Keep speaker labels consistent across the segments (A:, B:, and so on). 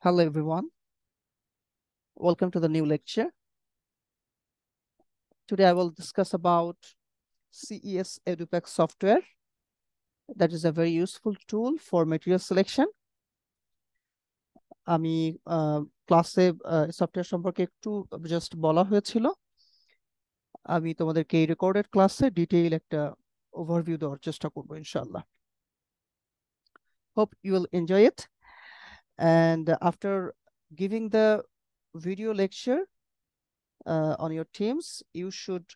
A: Hello everyone, welcome to the new lecture. Today I will discuss about CES EduPack software that is a very useful tool for material selection. আমি ক্লাসে software সম্পর্কে একটু just বলা হয়েছিল। আমি তোমাদেরকে এই রেকর্ডেড ক্লাসে ডিটেইল একটা ওভারভিউ দেওয়ার চেষ্টা করব ইনশাআল্লাহ। Hope you will enjoy it, and after giving the video lecture on your Teams, you should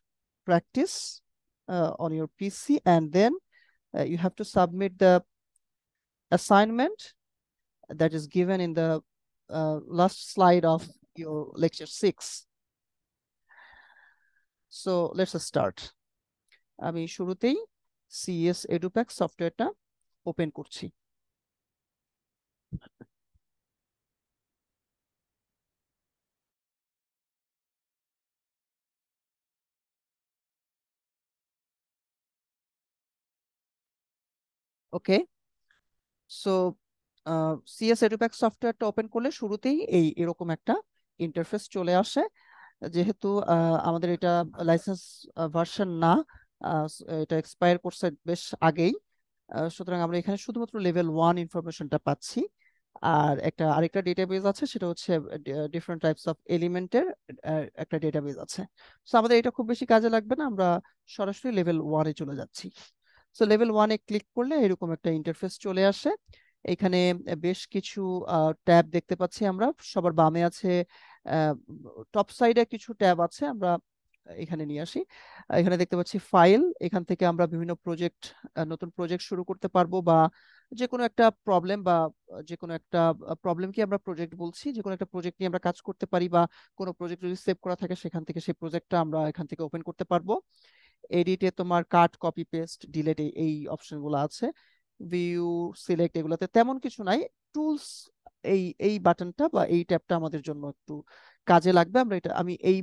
A: practice on your PC, and then you have to submit the assignment that is given in the last slide of your lecture 6. So let's start. আমি শুরুতেই CES EduPack সফটওয়্যারটা open করছি। ওকে, so CES EduPack সফটওয়্যারটা open করলে শুরুতেই এরকম একটা interface চলে আসে। যেহেতু আমাদের এটা লাইসেন্স ভার্সন না, এটা এক্সপায়ার করছে বেশ আগেই, সুতরাং আমরা এখানে শুধুমাত্র লেভেল 1 ইনফরমেশনটা পাচ্ছি। আর আরেকটা ডেটাবেজ আছে, সেটা হচ্ছে ডিফারেন্ট টাইপস অফ এলিমেন্টের একটা ডেটাবেজ আছে। সো আমাদের এটা খুব বেশি কাজে লাগবে না, আমরা সরাসরি লেভেল 1 এ চলে যাচ্ছি। সো লেভেল 1 এ ক্লিক করলে এরকম একটা ইন্টারফেস চলে আসে। এখানে বেশ কিছু ট্যাব দেখতে পাচ্ছি আমরা। সবার বামে আছে, টপ সাইডে কিছু ট্যাব আছে, আমরা এখানে নিয়ে আসি। এখানে দেখতে পাচ্ছি ফাইল, এখান থেকে আমরা বিভিন্ন প্রজেক্ট, নতুন প্রজেক্ট শুরু করতে পারবো, বা যে কোনো একটা প্রবলেম, বা যে কোনো একটা প্রবলেমকে আমরা প্রজেক্ট বলছি, যে কোনো একটা প্রজেক্ট নিয়ে আমরা কাজ করতে পারি, বা কোনো প্রজেক্ট যদি সেভ করা থাকে সেখান থেকে সেই প্রজেক্টটা আমরা এখান থেকে ওপেন করতে পারবো। এডিটে তোমার কাট, কপি, পেস্ট, ডিলিট এই অপশনগুলো আছে। ভিউ, সিলেক্ট এগুলোতে তেমন কিছু নাই। টুলস, এই এই বাটনটা বা এই ট্যাবটা আমাদের জন্য একটু কাজে লাগবে। আমি এই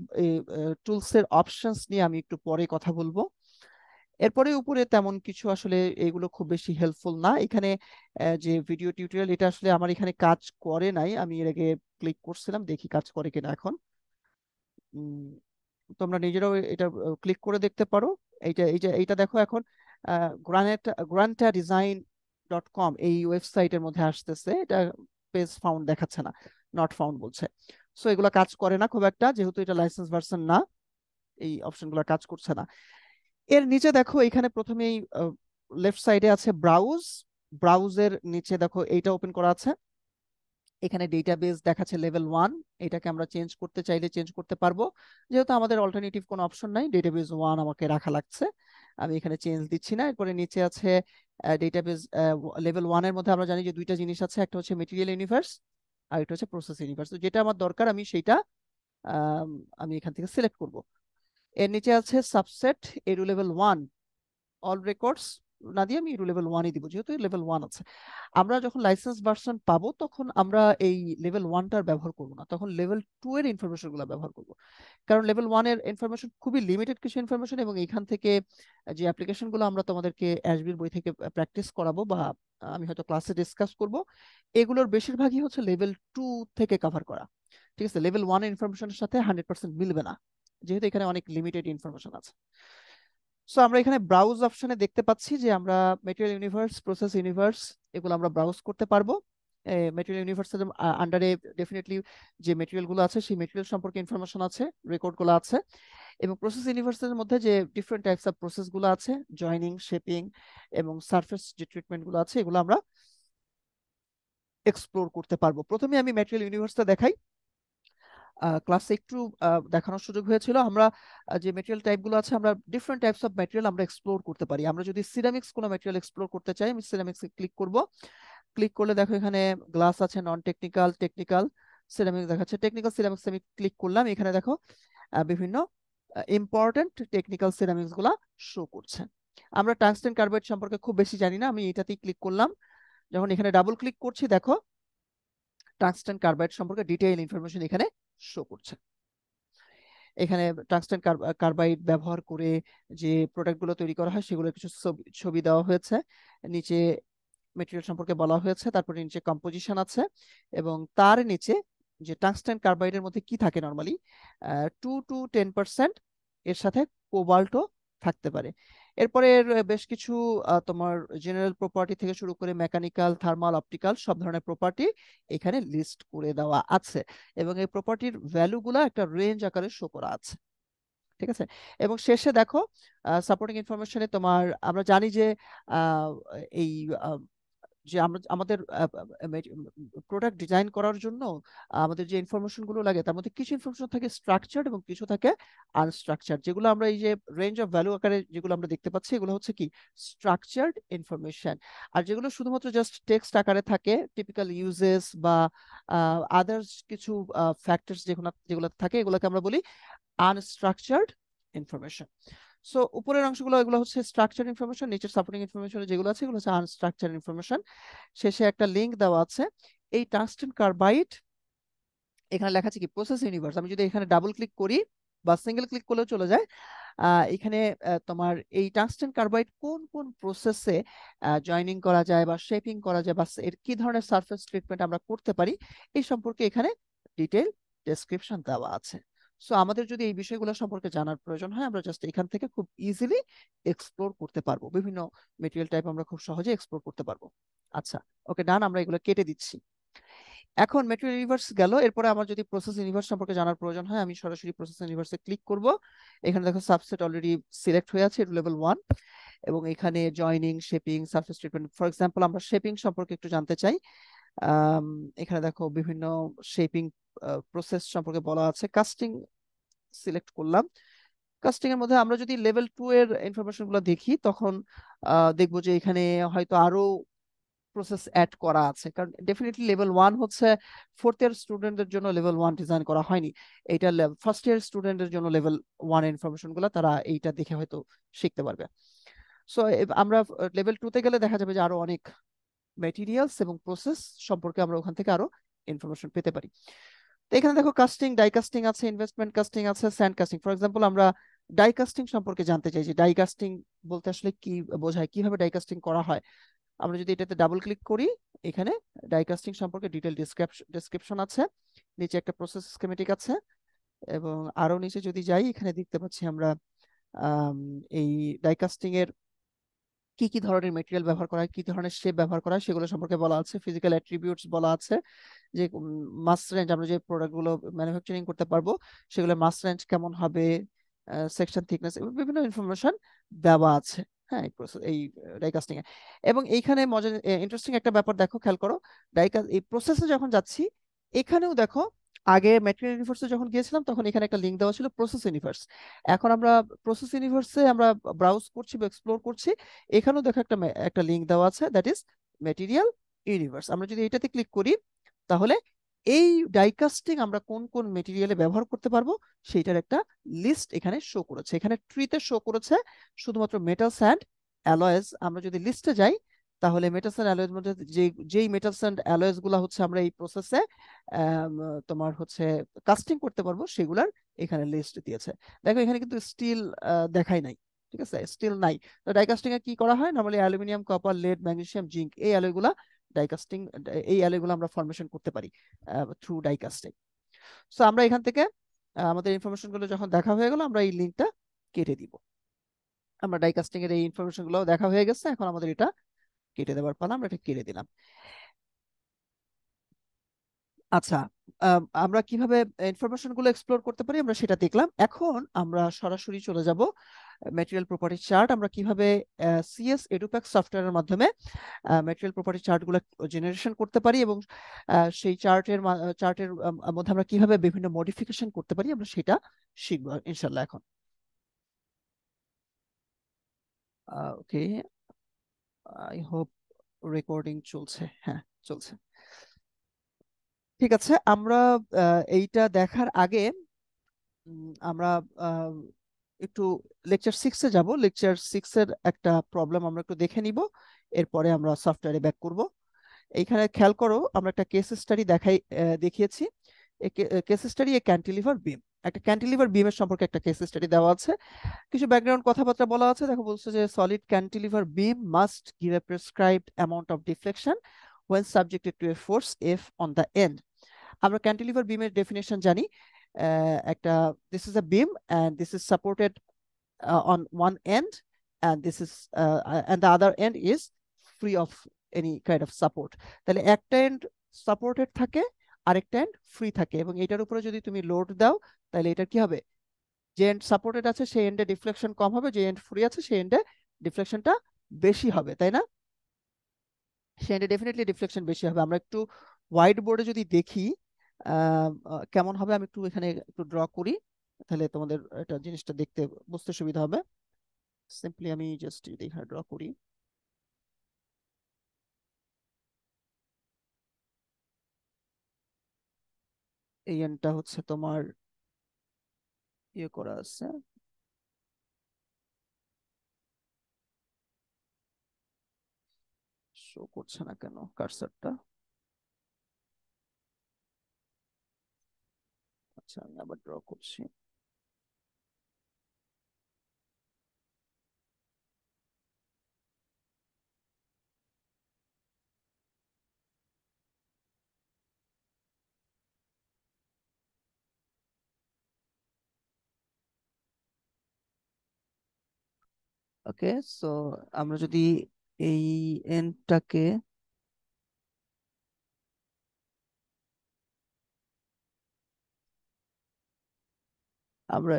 A: টুলস এর অপশনস নিয়ে আমি একটু পরে কথা বলবো। এরপরে উপরে তেমন কিছু আসলে এগুলো খুব বেশি হেল্পফুল না। এখানে যে ভিডিও টিউটোরিয়াল, এটা আসলে আমার এখানে কাজ করে নাই। আমি এর আগে ক্লিক করছিলাম, দেখি কাজ করে কিনা এখন। তোমরা নিজেরাও এটা ক্লিক করে দেখতে পারো। এইটা দেখো এখন granta design.com এই ওয়েবসাইটের মধ্যে আসতেছে। এটা পেজ ফাউন্ড দেখাচ্ছে না, নট ফাউন্ড বলছে। সো এগুলো কাজ করে না খুব একটা, যেহেতু এটা লাইসেন্স ভার্সন না, এই অপশনগুলো কাজ করছে না। এর নিচে দেখো, এখানে প্রথমেই লেফট সাইডে আছে ব্রাউজ। ব্রাউজের নিচে দেখো এইটা ওপেন করা আছে। এখানে ডেটাবেস দেখাচ্ছে লেভেল 1। এটাকে আমরা চেঞ্জ করতে চাইলে চেঞ্জ করতে পারবো। যেহেতু আমাদের অল্টারনেটিভ কোনো অপশন নাই, ডেটাবেস 1 আমাকে রাখা লাগছে, আমি এখানে চেঞ্জ দিচ্ছি না। এরপরে নিচে আছে ডেটাবেস লেভেল 1 এর মধ্যে আমরা জানি যে দুইটা জিনিস আছে, একটা হচ্ছে মেটেরিয়াল ইউনিভার্স আর একটা হচ্ছে প্রসেস ইউনিভার্স। তো যেটা আমার দরকার আমি সেইটা আমি এখান থেকে সিলেক্ট করব। এর নিচে আছে সাবসেট এরু লেভেল 1, অল রেকর্ডস না দিয়ে আমি এরু লেভেল 1 ই দিব, যেহেতু লেভেল 1 আছে। আমরা যখন লাইসেন্স ভার্সন পাবো তখন আমরা এই লেভেল 1টার ব্যবহার করব না, তখন লেভেল 2 এর ইনফরমেশন গুলো ব্যবহার করব। কারণ লেভেল 1 এর ইনফরমেশন খুবই লিমিটেড কিছু ইনফরমেশন, এবং এখান থেকে যে অ্যাপ্লিকেশন গুলো আমরা তোমাদেরকে অ্যাশবির বই থেকে প্র্যাকটিস করাবো, বা আমি হয়তো ক্লাসে ডিসকাস করব, এগুলোর বেশিরভাগই হচ্ছে লেভেল 2 থেকে কভার করা। ঠিক আছে, লেভেল 1 এর ইনফরমেশনের সাথে 100% মিলবে না, যেহেতু এখানে অনেক লিমিটেড ইনফরমেশন আছে। সো আমরা এখানে ব্রাউজ অপশনে দেখতে পাচ্ছি যে আমরা মেটেরিয়াল ইউনিভার্স, প্রসেস ইউনিভার্স এগুলো আমরা ব্রাউজ করতে পারবো। মেটেরিয়াল ইউনিভার্সের আন্ডারে ডেফিনেটলি যে মেটেরিয়াল গুলো আছে সেই মেটেরিয়াল সম্পর্কে ইনফরমেশন আছে, রেকর্ড গুলো আছে। এবং প্রসেস ইউনিভার্সের মধ্যে যে ডিফারেন্ট টাইপস অফ প্রসেস গুলো আছে, জয়নিং, শেপিং এবং সারফেস যে ট্রিটমেন্ট গুলো আছে, এগুলো আমরা এক্সপ্লোর করতে পারবো। প্রথমে আমি মেটেরিয়াল ইউনিভার্সটা দেখাই। ক্লাসে একটু দেখানোর সুযোগ হয়েছিল, আমরা যে মেটেরিয়াল টাইপ গুলো আছে, আমরা ডিফারেন্ট টাইপস অফ মেটেরিয়াল আমরা এক্সপ্লোর করতে পারি। আমরা যদি সিরামিক্স কোনো মেটেরিয়াল এক্সপ্লোর করতে চাই, আমি সিরামিক্সে ক্লিক করব। ক্লিক করলে দেখো এখানে গ্লাস আছে, নন টেকনিক্যাল, টেকনিক্যাল, সিরামিক্স দেখাচ্ছে। টেকনিক্যাল সিরামিক্স আমি ক্লিক করলাম, এখানে দেখো বিভিন্ন ইম্পর্টেন্ট টেকনিক্যাল সিরামিক্স গুলা শো করছে। আমরা টাংস্টেন কার্বাইড সম্পর্কে খুব বেশি জানি না, আমি এটাতেই ক্লিক করলাম। যখন এখানে ডাবল ক্লিক করছি, দেখো টাংস্টেন কার্বাইড সম্পর্কে ডিটেইল ইনফরমেশন এখানে শো করছে। এখানে টাংস্টেন কার্বাইড ব্যবহার করে যে প্রোডাক্টগুলো তৈরি করা হয় সেগুলো কিছু ছবি দেওয়া হয়েছে। নিচে মেটেরিয়াল সম্পর্কে বলা হয়েছে, তারপরে নিচে কম্পোজিশন আছে, এবং তার নিচে যে টাংস্টেন কার্বাইডের মধ্যে কি থাকে নর্মালি 2 to 10% এর সাথে কোবাল্টও থাকতে পারে। এরপরে এর বেশ কিছু তোমার জেনারেল প্রপার্টি থেকে শুরু করে মেকানিক্যাল, থার্মাল, অপটিক্যাল সব ধরনের প্রপার্টি এখানে লিস্ট করে দেওয়া আছে, এবং এই প্রপার্টির ভ্যালুগুলো একটা রেঞ্জ আকারে শো করা আছে। ঠিক আছে, এবং শেষে দেখো সাপোর্টিং ইনফরমেশনে তোমার আমরা জানি যে আহ, এই যে আমরা আমাদের প্রোডাক্ট ডিজাইন করার জন্য আমাদের যে ইনফরমেশন গুলো লাগে তার মধ্যে কিছু ইনফরমেশন থাকে স্ট্রাকচার্ড এবং কিছু থাকে আনস্ট্রাকচার্ড। যেগুলো আমরা এই যে রেঞ্জ অফ ভ্যালু আকারে যেগুলো আমরা দেখতে পাচ্ছি এগুলো হচ্ছে কি স্ট্রাকচার্ড ইনফরমেশন। আর যেগুলো শুধুমাত্র জাস্ট টেক্সট আকারে থাকে, টিপিক্যাল ইউজেস বা আদার্স কিছু ফ্যাক্টরস যেগুলো যেগুলো থাকে এগুলোকে আমরা বলি আনস্ট্রাকচার্ড ইনফরমেশন। সো উপরের অংশগুলো এগুলো হচ্ছে স্ট্রাকচার ইনফরমেশন, নিচের সাপোর্টিং ইনফরমেশন যেগুলো আছে এগুলো হচ্ছে আনস্ট্রাকচার ইনফরমেশন। শেষে একটা লিংক দেওয়া আছে। এই টাংস্টেন কার্বাইড এখানে লেখা আছে কি প্রসেস ইউনিভার্স। আমি যদি এখানে ডাবল ক্লিক করি বা সিঙ্গেল ক্লিক করলেও চলে যায়, এখানে তোমার এই টাংস্টেন কার্বাইড কোন কোন প্রসেসে জয়েনিং করা যায় বা শেপিং করা যায় বা এর কি ধরনের সারফেস ট্রিটমেন্ট আমরা করতে পারি এই সম্পর্কে এখানে ডিটেইল ডেসক্রিপশন দেওয়া আছে। সো আমাদের যদি এই বিষয়গুলো সম্পর্কে জানার প্রয়োজন হয় আমরা জাস্ট এখান থেকে খুব ইজিলি এক্সপ্লোর করতে পারবো, বিভিন্ন মেটেরিয়াল টাইপ আমরা খুব সহজে এক্সপ্লোর করতে পারবো। আচ্ছা, ওকে ডান, আমরা এগুলো কেটে দিচ্ছি। এখন মেটেরিয়াল ইউনিভার্স গেল, এরপরে আমার যদি প্রসেস ইউনিভার্স সম্পর্কে জানার প্রয়োজন হয় আমি সরাসরি প্রসেস ইউনিভার্সে ক্লিক করব। এখানে দেখো সাবসেট অলরেডি সিলেক্ট হয়ে আছে, লেভেল 1, এবং এখানে joining, shaping, surface treatment. For example আমরা শেপিং সম্পর্কে একটু জানতে চাই। এখানে দেখো বিভিন্ন শেপিং প্রসেস সম্পর্কে বলা আছে। কাস্টিং সিলেক্ট করলাম। কাস্টিং এর মধ্যে আমরা যদি লেভেল 2 এর ইনফরমেশন গুলো দেখি তখন দেখবো যে এখানে হয়তো আরো প্রসেস অ্যাড করা আছে, কারণ ডেফিনেটলি লেভেল 1 হচ্ছে 4th ইয়ার স্টুডেন্টদের জন্য লেভেল 1 ডিজাইন করা হয়নি। এটা ফার্স্ট ইয়ার স্টুডেন্টদের জন্য লেভেল 1 এর ইনফরমেশন গুলো তারা এইটা দেখে হয়তো শিখতে পারবে। সো আমরা লেভেল 2 তে গেলে দেখা যাবে যে আরো অনেক মেটেরিয়ালস এবং প্রসেস সম্পর্কে আমরা ওখান থেকে আরো ইনফরমেশন পেতে পারি। তো এখানে দেখো কাস্টিং, ডাই কাস্টিং আছে, ইনভেস্টমেন্ট কাস্টিং আছে, স্যান্ড কাস্টিং। ফর এক্সাম্পল আমরা ডাই কাস্টিং সম্পর্কে জানতে চাই যে ডাই কাস্টিং বলতে আসলে কি বোঝায়, কিভাবে ডাই কাস্টিং করা হয়। আমরা যদি এটাতে ডাবল ক্লিক করি এখানে ডাই কাস্টিং সম্পর্কে ডিটেল ডেসক্রিপশন আছে, নিচে একটা প্রসেস স্কিমেটিক আছে, এবং আরো নিচে যদি যাই এখানে দেখতে পাচ্ছি আমরা এই ডাই কাস্টিং এর কি কি ধরনের মেটেরিয়াল ব্যবহার করা হয়, কি ধরনের শেপ ব্যবহার করা হয় সেগুলো সম্পর্কে বলা আছে। ফিজিক্যাল অ্যাট্রিবিউটস বলা আছে, যে মাস রেঞ্জ আমরা যে প্রোডাক্টগুলো ম্যানুফ্যাকচারিং করতে পারবো সেগুলোর মাস রেঞ্জ কেমন হবে, সেকশন থিকনেস, বিভিন্ন ইনফরমেশন দেওয়া আছে। হ্যাঁ, এই ডাইকাস্টিং এ। এবং এইখানে মজা ইন্টারেস্টিং একটা ব্যাপার দেখো, খেয়াল করো, এই প্রসেসে যখন যাচ্ছি এখানেও দেখো আগে ম্যাটেরিয়াল ইউনিভার্সে যখন গিয়েছিলাম তখন এখানে একটা লিংক দেওয়া ছিল প্রসেস ইউনিভার্স। এখন আমরা প্রসেস ইউনিভার্সে আমরা ব্রাউজ করছি বা এক্সপ্লোর করছি, এখানেও দেখো একটা একটা লিংক দেওয়া আছে, দ্যাট ইজ ম্যাটেরিয়াল ইউনিভার্স। আমরা যদি এটাতে ক্লিক করি তাহলে এই ডাইকাস্টিং আমরা কোন কোন মেটেরিয়ালে ব্যবহার করতে পারবো সেইটার একটা লিস্ট এখানে শো করেছে। এখানে ট্রিতে শো করেছে শুধুমাত্র মেটালস অ্যান্ড অ্যালয়েজ। আমরা যদি লিস্টে যাই তাহলে মেটালস অ্যান্ড অ্যালয়েজ মধ্যে যেই মেটালস অ্যান্ড অ্যালয়েজ গুলা হচ্ছে আমরা এই প্রসেসে তোমার হচ্ছে কাস্টিং করতে পারবো সেগুলার এখানে লিস্ট দিয়েছে। দেখো এখানে কিন্তু স্টিল দেখাই নাই, ঠিক আছে, স্টিল নাই। তো ডাইকাস্টিং এ কি করা হয় normally aluminium, copper, lead, magnesium, zinc এই অ্যালয়গুলা ডাইকাস্টিং, এই অ্যালয়গুলো আমরা ফরমেশন করতে পারি থ্রু ডাইকাস্টিং। সো আমরা এখান থেকে আমাদের ইনফরমেশন গুলো যখন দেখা হয়ে গেল আমরা এই লিঙ্কটা কেটে দিব। আমরা ডাইকাস্টিং এর এই ইনফরমেশন গুলো দেখা হয়ে গেছে, এখন আমাদের এটা কেটে দেওয়ার পালা, আমরা এটা কেটে দিলাম। আচ্ছা, আমরা কিভাবে ইনফরমেশন গুলো এক্সপ্লোর করতে পারি আমরা সেটা দেখলাম। এখন আমরা সরাসরি চলে যাব ম্যাটেরিয়াল প্রপার্টি চার্ট। আমরা কিভাবে সিএস এডুপ্যাক সফটওয়্যারের মাধ্যমে ম্যাটেরিয়াল প্রপার্টি চার্ট গুলো জেনারেশন করতে পারি, এবং সেই চার্টের মধ্যে আমরা কিভাবে বিভিন্ন মডিফিকেশন করতে পারি আমরা সেটা শিখবো ইনশাল্লাহ এখন। ওকে, আই হোপ রেকর্ডিং চলছে। হ্যাঁ, চলছে। ঠিক আছে, আমরা এইটা দেখার আগে আমরা একটু লেকচার 6-এ যাব। লেকচার 6-এর একটা প্রবলেম আমরা একটু দেখে নিব, এরপরে আমরা সফটওয়্যারে ব্যাক করব। এইখানে খেয়াল করো আমরা একটা কেস স্টাডি দেখিয়েছি। কেস স্টাডি এ ক্যান্টিলিভার বিম। একটা ক্যান্টিলিভার বিমের সম্পর্কে একটা কেস স্টাডি দেওয়া আছে, কিছু ব্যাকগ্রাউন্ড কথাবার্তা বলা আছে। দেখো বলছে যে solid cantilever beam must give a prescribed amount of deflection when subjected to a force F on the end. আমরা ক্যান্টিলিভার বিমের ডেফিনেশন জানি, একটা this is a beam and this is supported on one end, and this is and the other end is free of any kind of support. তাহলে একটা and supported থাকে, আরেকটা and free থাকে, এবং এটার উপরে যদি তুমি লোড দাও তাহলে এটা কি হবে, যে এন্ড সাপোর্টেড আছে সেই এন্ডে ডিফ্লেকশন কম হবে, যে এন্ড ফ্রি আছে সেই এন্ডে ডিফ্লেকশনটা বেশি হবে, তাই না? সেই এন্ডে ডেফিনেটলি ডিফ্লেকশন বেশি হবে। আমরা একটু হোয়াইট বোর্ডে যদি দেখি কেমন হবে, আমি একটু এখানে একটু ড্র করি, তাহলে তোমাদের এটা জিনিসটা দেখতে বুঝতে সুবিধা হবে। সিম্পলি আমি জাস্ট এখানে ড্র করি। এই এন্ডটা হচ্ছে তোমার ইয়ে করা আছে, শো করছে না কেন কার্সারটা? আচ্ছা আমি আবার ড্র করছি। ওকে, সো আমরা যদি এই এন্ডটাকে, আমরা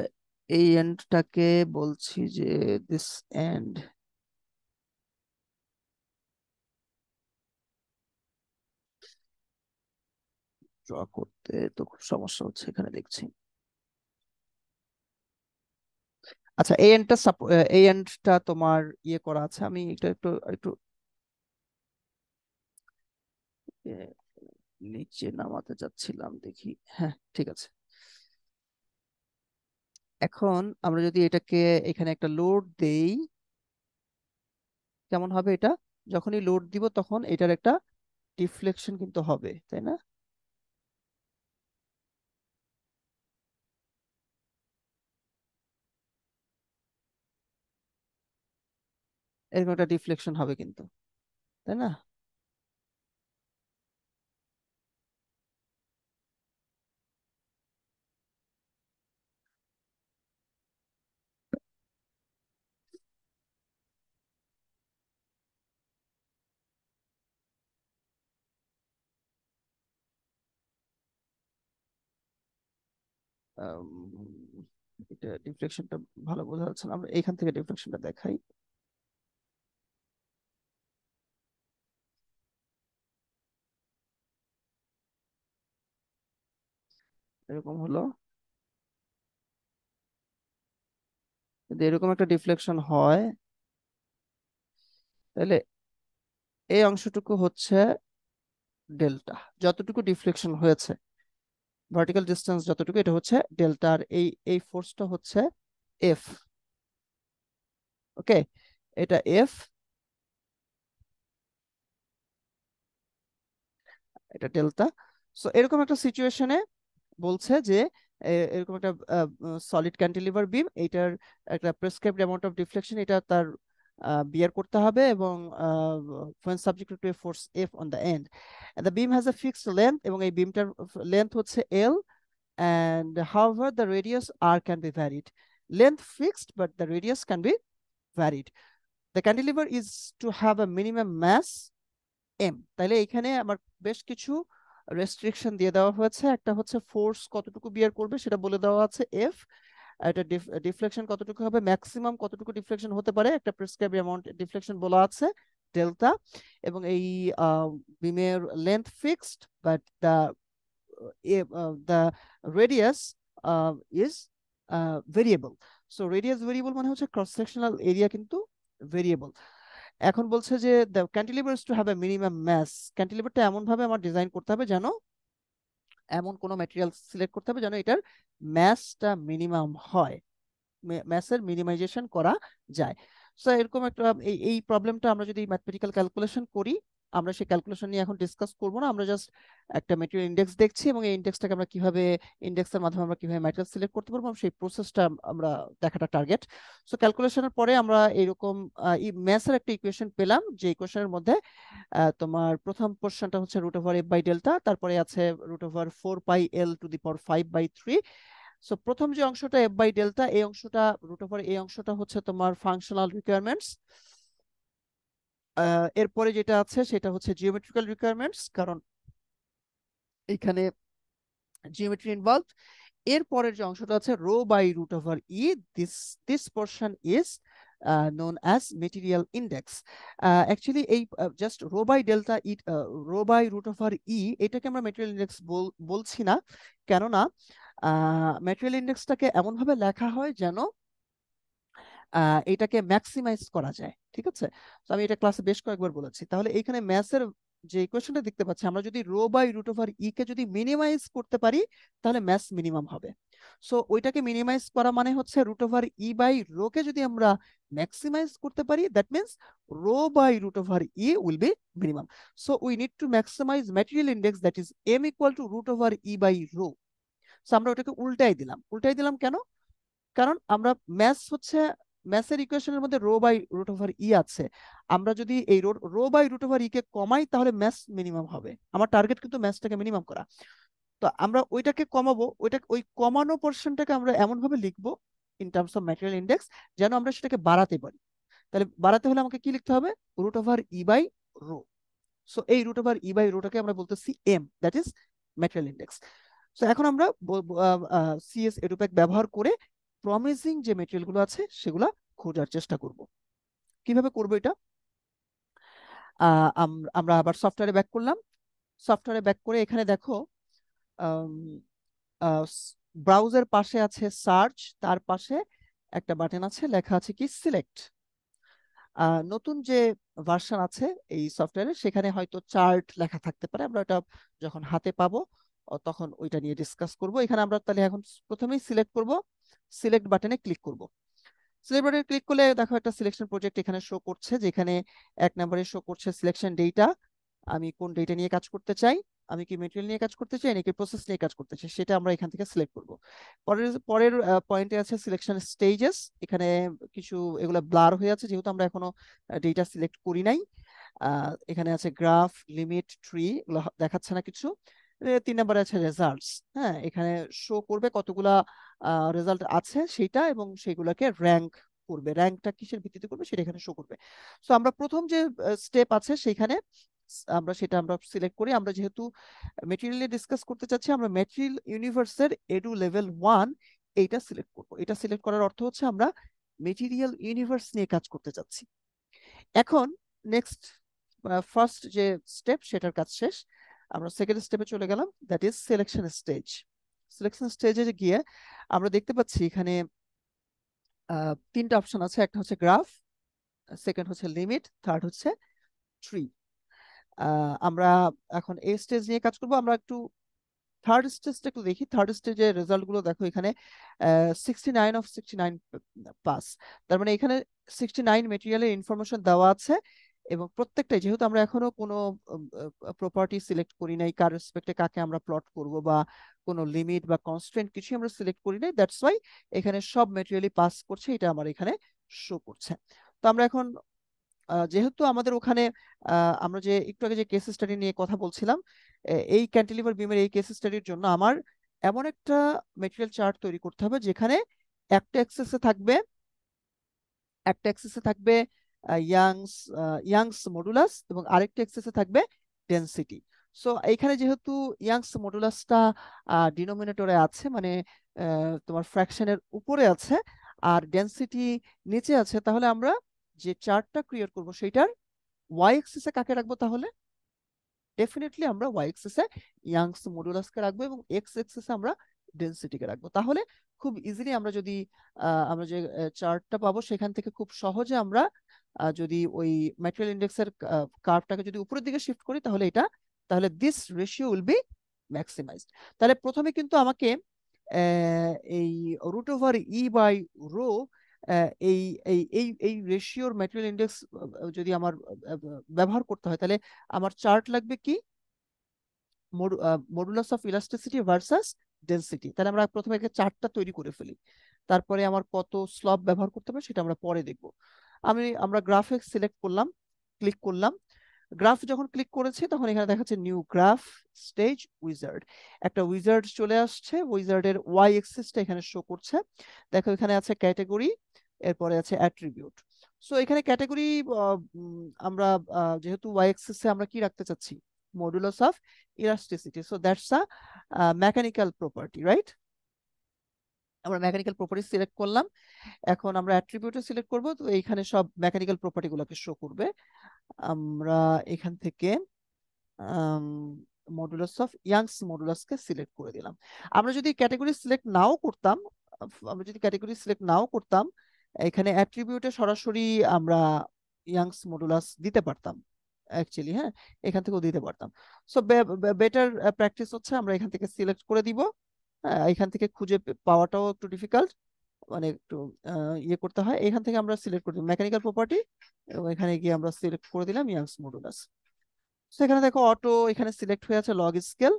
A: এই এন্ডটাকে বলছি যে দিস এন্ড, ড্র করতে তো খুব সমস্যা হচ্ছে এখানে দেখছি। আচ্ছা এই এন্ডটা এই এন্ডটা তোমার ইয়ে করা আছে, আমি এটা একটু একটু আহ, নিচে নামাতে যাচ্ছিলাম, দেখি। হ্যাঁ ঠিক আছে। এখন আমরা যদি এটাকে এখানে একটা লোড দেই, কেমন হবে এটা? যখনই লোড দিব তখন এটার একটা ডিফ্লেকশন কিন্তু হবে, তাই না? এরকম একটা ডিফ্লেকশন হবে কিন্তু, তাই না? আম, এটা ডিফ্লেকশনটা ভালো বোঝা যাচ্ছে না, আমরা এখান থেকে ডিফ্লেকশনটা দেখাই। এরকম হলো, যদি এরকম একটা ডিফ্লেকশন হয় তাহলে এই অংশটুকু হচ্ছে ডেল্টা, যতটুকু ডিফ্লেকশন হয়েছে, ভার্টিক্যাল ডিসটেন্স যতটুকু, এটা হচ্ছে ডেল্টা, আর এই এই ফোর্সটা হচ্ছে এফ। ওকে, এটা এফ, এটা ডেল্টা। সো এরকম একটা সিচুয়েশনে বলছে যে এরকম একটা সলিড ক্যান্টিলিভার বিম, এটার একটা প্রেসক্রাইবড অ্যামাউন্ট অফ ডিফ্লেকশন এটা তার বিয়ার করতে হবে, এবং when subjected to a force F on the end, and the beam has a fixed length, এবং এই বিমটার লেন্থ হচ্ছে L, and however the radius R can be varied. Length fixed but the radius can be varied. The cantilever is to have a minimum mass m. তাইলে এখানে আমার বেশ কিছু restriction দিয়ে দেওয়া হয়েছে। একটা হচ্ছে ফোর্স কতটুকু বিয়ার করবে সেটা বলে দেওয়া আছে এফ, এটা ডিফ্লেকশন কতটুকু হবে, ম্যাক্সিমাম কতটুকু ডিফ্লেকশন হতে পারে, একটা প্রেসক্রাইব অ্যামাউন্ট ডিফ্লেকশন বলা আছে ডেল্টা, এবং এই বিমের length fixed but the radius is variable. So radius variable মানে হচ্ছে ক্রস সেকশনাল এরিয়া কিন্তু ভেরিয়েবল। এখন বলছে যে the cantilever to have a minimum mass, ক্যান্টিলিভারটা এমন ভাবে আমার ডিজাইন করতে হবে যেন, এমন কোনো ম্যাটেরিয়াল সিলেক্ট করতে হবে যেন এটার ম্যাসটা মিনিমাম হয়, ম্যাসের মিনিমাইজেশন করা যায়। সো এরকম একটা এই প্রবলেমটা আমরা যদি ম্যাথমেটিক্যাল ক্যালকুলেশন করি, আমরা সেই ক্যালকুলেশন নিয়ে এখন ডিসকাস করবো না, আমরা জাস্ট একটা ম্যাটেরিয়াল ইন্ডেক্স দেখছি এবং এই ইন্ডেক্সটাকে আমরা কিভাবে, ইন্ডেক্সের মাধ্যমে আমরা কিভাবে ম্যাটেরিয়াল সিলেক্ট করতে পারবো সেই প্রসেসটা আমরা দেখাটা টার্গেট। সো ক্যালকুলেশনের পরে আমরা এরকম ম্যাথের একটা ইকুয়েশন পেলাম, যে ইকুয়েশনের মধ্যে তোমার প্রথম পোর্শনটা হচ্ছে √f/ডেল্টা, তারপরে আছে √4πL⁵/3। সো প্রথম যে অংশটা f/ডেল্টা, এই অংশটা এই অংশটা হচ্ছে তোমার ফাংশনাল রিকোয়ারমেন্টস। এরপরে যেটা আছে সেটা হচ্ছে জিওমেট্রিক্যাল রিকোয়ারমেন্টস, কারণ এখানে জিওমেট্রি ইনভলভ। এরপরের যে অংশটা আছে ρ/√e, this portion is known as material index. Actually এই জাস্ট ρ/ডেল্টা ই, ρ/√e, এটাকে আমরা ম্যাটেরিয়াল ইন্ডেক্স বলছি না, কেননা ম্যাটেরিয়াল ইন্ডেক্সটাকে এমন ভাবে লেখা হয় যেন এটাকে ম্যাক্সিমাইজ করা যায়, ঠিক আছে? তো আমি এটা ক্লাসে বেশ কয়েকবার বলেছি। তাহলে এইখানে ম্যাথের যে ইকুয়েশনটা দেখতে পাচ্ছি, আমরা যদি ρ/√e কে যদি মিনিমাইজ করতে পারি তাহলে ম্যাথ মিনিমাম হবে। সো ওইটাকে মিনিমাইজ করা মানে হচ্ছে √e/ρ কে যদি আমরা ম্যাক্সিমাইজ করতে পারি, that means ρ/√e will be minimum. So we need to maximise material index, that is m = √e/ρ। So আমরা ওটাকে উল্টাই দিলাম কেন? কারণ আমরা ম্যাথের ইকুয়েশনের মধ্যে ρ/√e আছে, আমরা যদি এই ρ/√e কে কমাই তাহলে ম্যাথ মিনিমাম হবে। আমার টার্গেট কিন্তু ম্যাথটাকে মিনিমাম করা। তো আমরা ওইটাকে কমাবো, ওই কমানো পোর্শনটাকে আমরা এমন ভাবে লিখবো in terms of material index যেন আমরা সেটাকে বাড়াতে পারি। তাহলে বাড়াতে হলে আমাকে কি লিখতে হবে? √e/ρ। সো এই √e/ρটাকে আমরা বলতেছি m, that is material index. So এখন আমরা সিএস এডুপ্যাক ব্যবহার করে প্রমিসিং যে মেটেরিয়াল গুলো আছে সেগুলা খোঁজার চেষ্টা করব। কিভাবে করব এটা? আমরা আবার সফটওয়্যারে ব্যাক করলাম। সফটওয়্যারে ব্যাক করে এখানে দেখো ব্রাউজার পাশে আছে সার্চ, তার পাশে একটা বাটন আছে, লেখা আছে কি সিলেক্ট। নতুন যে ভার্সন আছে এই সফটওয়্যারে সেখানে হয়তো চার্ট লেখা থাকতে পারে, আমরা এটা যখন হাতে পাবো তখন ওইটা নিয়ে ডিসকাস করব। এখানে আমরা তাহলে এখন প্রথমেই সিলেক্ট করব, সিলেক্ট বাটনে ক্লিক করব। সিলেক্ট বাটনে ক্লিক করলে দেখো একটা সিলেকশন প্রজেক্ট এখানে শো করছে, যেখানে 1 নম্বরে শো করছে সিলেকশন ডেটা। আমি কোন ডেটা নিয়ে কাজ করতে চাই, আমি কি মেটেরিয়াল নিয়ে কাজ করতে চাই নাকি প্রসেস নিয়ে কাজ করতে চাই, সেটা আমরা এখান থেকে সিলেক্ট করব। পরের পরের পয়েন্টে আছে সিলেকশন স্টেজেস। এখানে কিছু এগুলো ব্লার হয়ে আছে যেহেতু আমরা এখনো ডেটা সিলেক্ট করি নাই। এখানে আছে গ্রাফ, লিমিট, ট্রি, এগুলো দেখাচ্ছে না কিছু। 3 নম্বরে আছে রেজাল্টস। হ্যাঁ, এখানে শো করবে কতগুলা রেজাল্ট আছে সেইটা, এবং সেগুলোকে র্যাঙ্ক করবে, র্যাঙ্কটা কিসের ভিত্তিতে করবে সেটা এখানে শো করবে। সো আমরা প্রথম যে স্টেপ আছে সেখানে আমরা সিলেক্ট করি। আমরা যেহেতু মেটেরিয়াল নিয়ে ডিসকাস করতে চাচ্ছি, আমরা ম্যাটেরিয়াল ইউনিভার্সের এডু লেভেল 1 এইটা সিলেক্ট করব। এটা সিলেক্ট করার অর্থ হচ্ছে আমরা মেটেরিয়াল ইউনিভার্স নিয়ে কাজ করতে চাচ্ছি। এখন নেক্সট ফার্স্ট যে স্টেপ সেটার কাজ শেষ, আমরা সেকেন্ড স্টেপে চলে গেলাম, that is selection stage. Selection স্টেজে গিয়ে আমরা দেখতে পাচ্ছি এখানে 3টা অপশন আছে, একটা হচ্ছে গ্রাফ, সেকেন্ড হচ্ছে লিমিট, থার্ড হচ্ছে ট্রি। আমরা এখন এই স্টেজ নিয়ে কাজ করব। আমরা একটু থার্ড স্টেজটা একটু দেখি। থার্ড স্টেজের রেজাল্ট গুলো দেখো, এখানে 69 পাস। তার মানে এখানে 69 মেটেরিয়ালের ইনফরমেশন দেওয়া আছে, এবং প্রত্যেকটাই যেহেতু আমরা এখনো কোনো প্রপার্টি সিলেক্ট করি নাই, কার রেসপেক্টে কাকে আমরা প্লট করব বা কোনো লিমিট বা কনস্ট্রেন্ট কিছু আমরা সিলেক্ট করি নাই, দ্যাটস ওয়াই এখানে সব মেটেরিয়ালই পাস করছে, এটা আমার এখানে শো করছে। তো আমরা এখন যেহেতু আমাদের ওখানে আমরা যে একটু আগে যে কেস স্টাডি নিয়ে কথা বলছিলাম, এই ক্যান্টিলিভার বিমের এই কেস স্টাডির জন্য আমার এমন একটা মেটেরিয়াল চার্ট তৈরি করতে হবে যেখানে একটা অ্যাক্সেসে থাকবে ইয়াংস ইয়াংস মডুলাস, এবং আরেকটা অ্যাক্সেসে থাকবে ডেনসিটি। সো এখানে যেহেতু ইয়াংস মডুলাসটা ডিনোমিনেটরে আছে, মানে তোমার ফ্র্যাকশনের উপরে আছে, আর ডেনসিটি নিচে আছে, তাহলে আমরা যে চার্টটা ক্রিয়েট করব সেটার ওয়াই এক্সিসে কাকে রাখবো? তাহলে ডেফিনেটলি আমরা ওয়াই এক্সিসে ইয়াংস মডুলাসকে রাখবো এবং এক্স এক্সিসে আমরা ডেনসিটিকে রাখবো। তাহলে খুব ইজিলি আমরা যদি আমরা যে চার্টটা পাবো সেখান থেকে খুব সহজে আমরা যদি ওই ম্যাটেরিয়াল ইন্ডেক্সের কার্ভটাকে যদি উপরের দিকে শিফট করি তাহলে দিস রেশিও উইল বি ম্যাক্সিমাইজড। তাহলে প্রথমে কিন্তু আমাকে এই √e/ρ এই এই এই এই রেশিওর ম্যাটেরিয়াল ইন্ডেক্স যদি আমার ব্যবহার করতে হয়, তাহলে আমার চার্ট লাগবে কি, modulus of elasticity versus density. তাহলে আমরা প্রথমে একটা চার্টটা তৈরি করে ফেলি, তারপরে আমার কত স্লপ ব্যবহার করতে হবে সেটা আমরা পরে দেখব। আমরা গ্রাফে সিলেক্ট করলাম, ক্লিক করলাম। গ্রাফ যখন ক্লিক করেছি তখন এখানে দেখাচ্ছে নিউ গ্রাফ স্টেজ উইজার্ড, একটা উইজার্ড চলে আসছে। উইজার্ডের ওয়াই এক্সিসটা এখানে শো করছে। দেখো এখানে আছে ক্যাটাগরি, এরপরে আছে অ্যাট্রিবিউট। সো এখানে ক্যাটাগরি আমরা যেহেতু ওয়াই এক্সিসে আমরা কি রাখতে চাচ্ছি, modulus of elasticity, so that's a mechanical property, right? আমরা মেকানিক্যাল প্রপার্টি সিলেক্ট করলাম। এখন আমরা অ্যাট্রিবিউটে সিলেক্ট করব, তো এইখানে সব মেকানিক্যাল প্রপার্টি গুলোকে শো করবে। আমরা এখান থেকে মডুলাস অফ ইয়াংস মডুলাসকে সিলেক্ট করে দিলাম। আমরা যদি ক্যাটাগরি সিলেক্ট নাও করতাম, এখানে অ্যাট্রিবিউটে সরাসরি আমরা ইয়াংস মডুলাস দিতে পারতাম অ্যাকচুয়ালি, হ্যাঁ, এখান থেকেও দিতে পারতাম। সো বেটার প্র্যাকটিস হচ্ছে আমরা এখান থেকে সিলেক্ট করে দিব। এখান থেকে খুঁজে পাওয়াটাও একটু ডিফিকাল্ট, মানে একটু ইয়ে করতে হয়। এখান থেকে আমরা সিলেক্ট করে দিই মেকানিক্যাল প্রপার্টি, এবং এখানে গিয়ে আমরা সিলেক্ট করে দিলাম ইয়াংস মডুলাস। সেখানে দেখো অটো এখানে সিলেক্ট হয়ে আছে লগ স্কেল,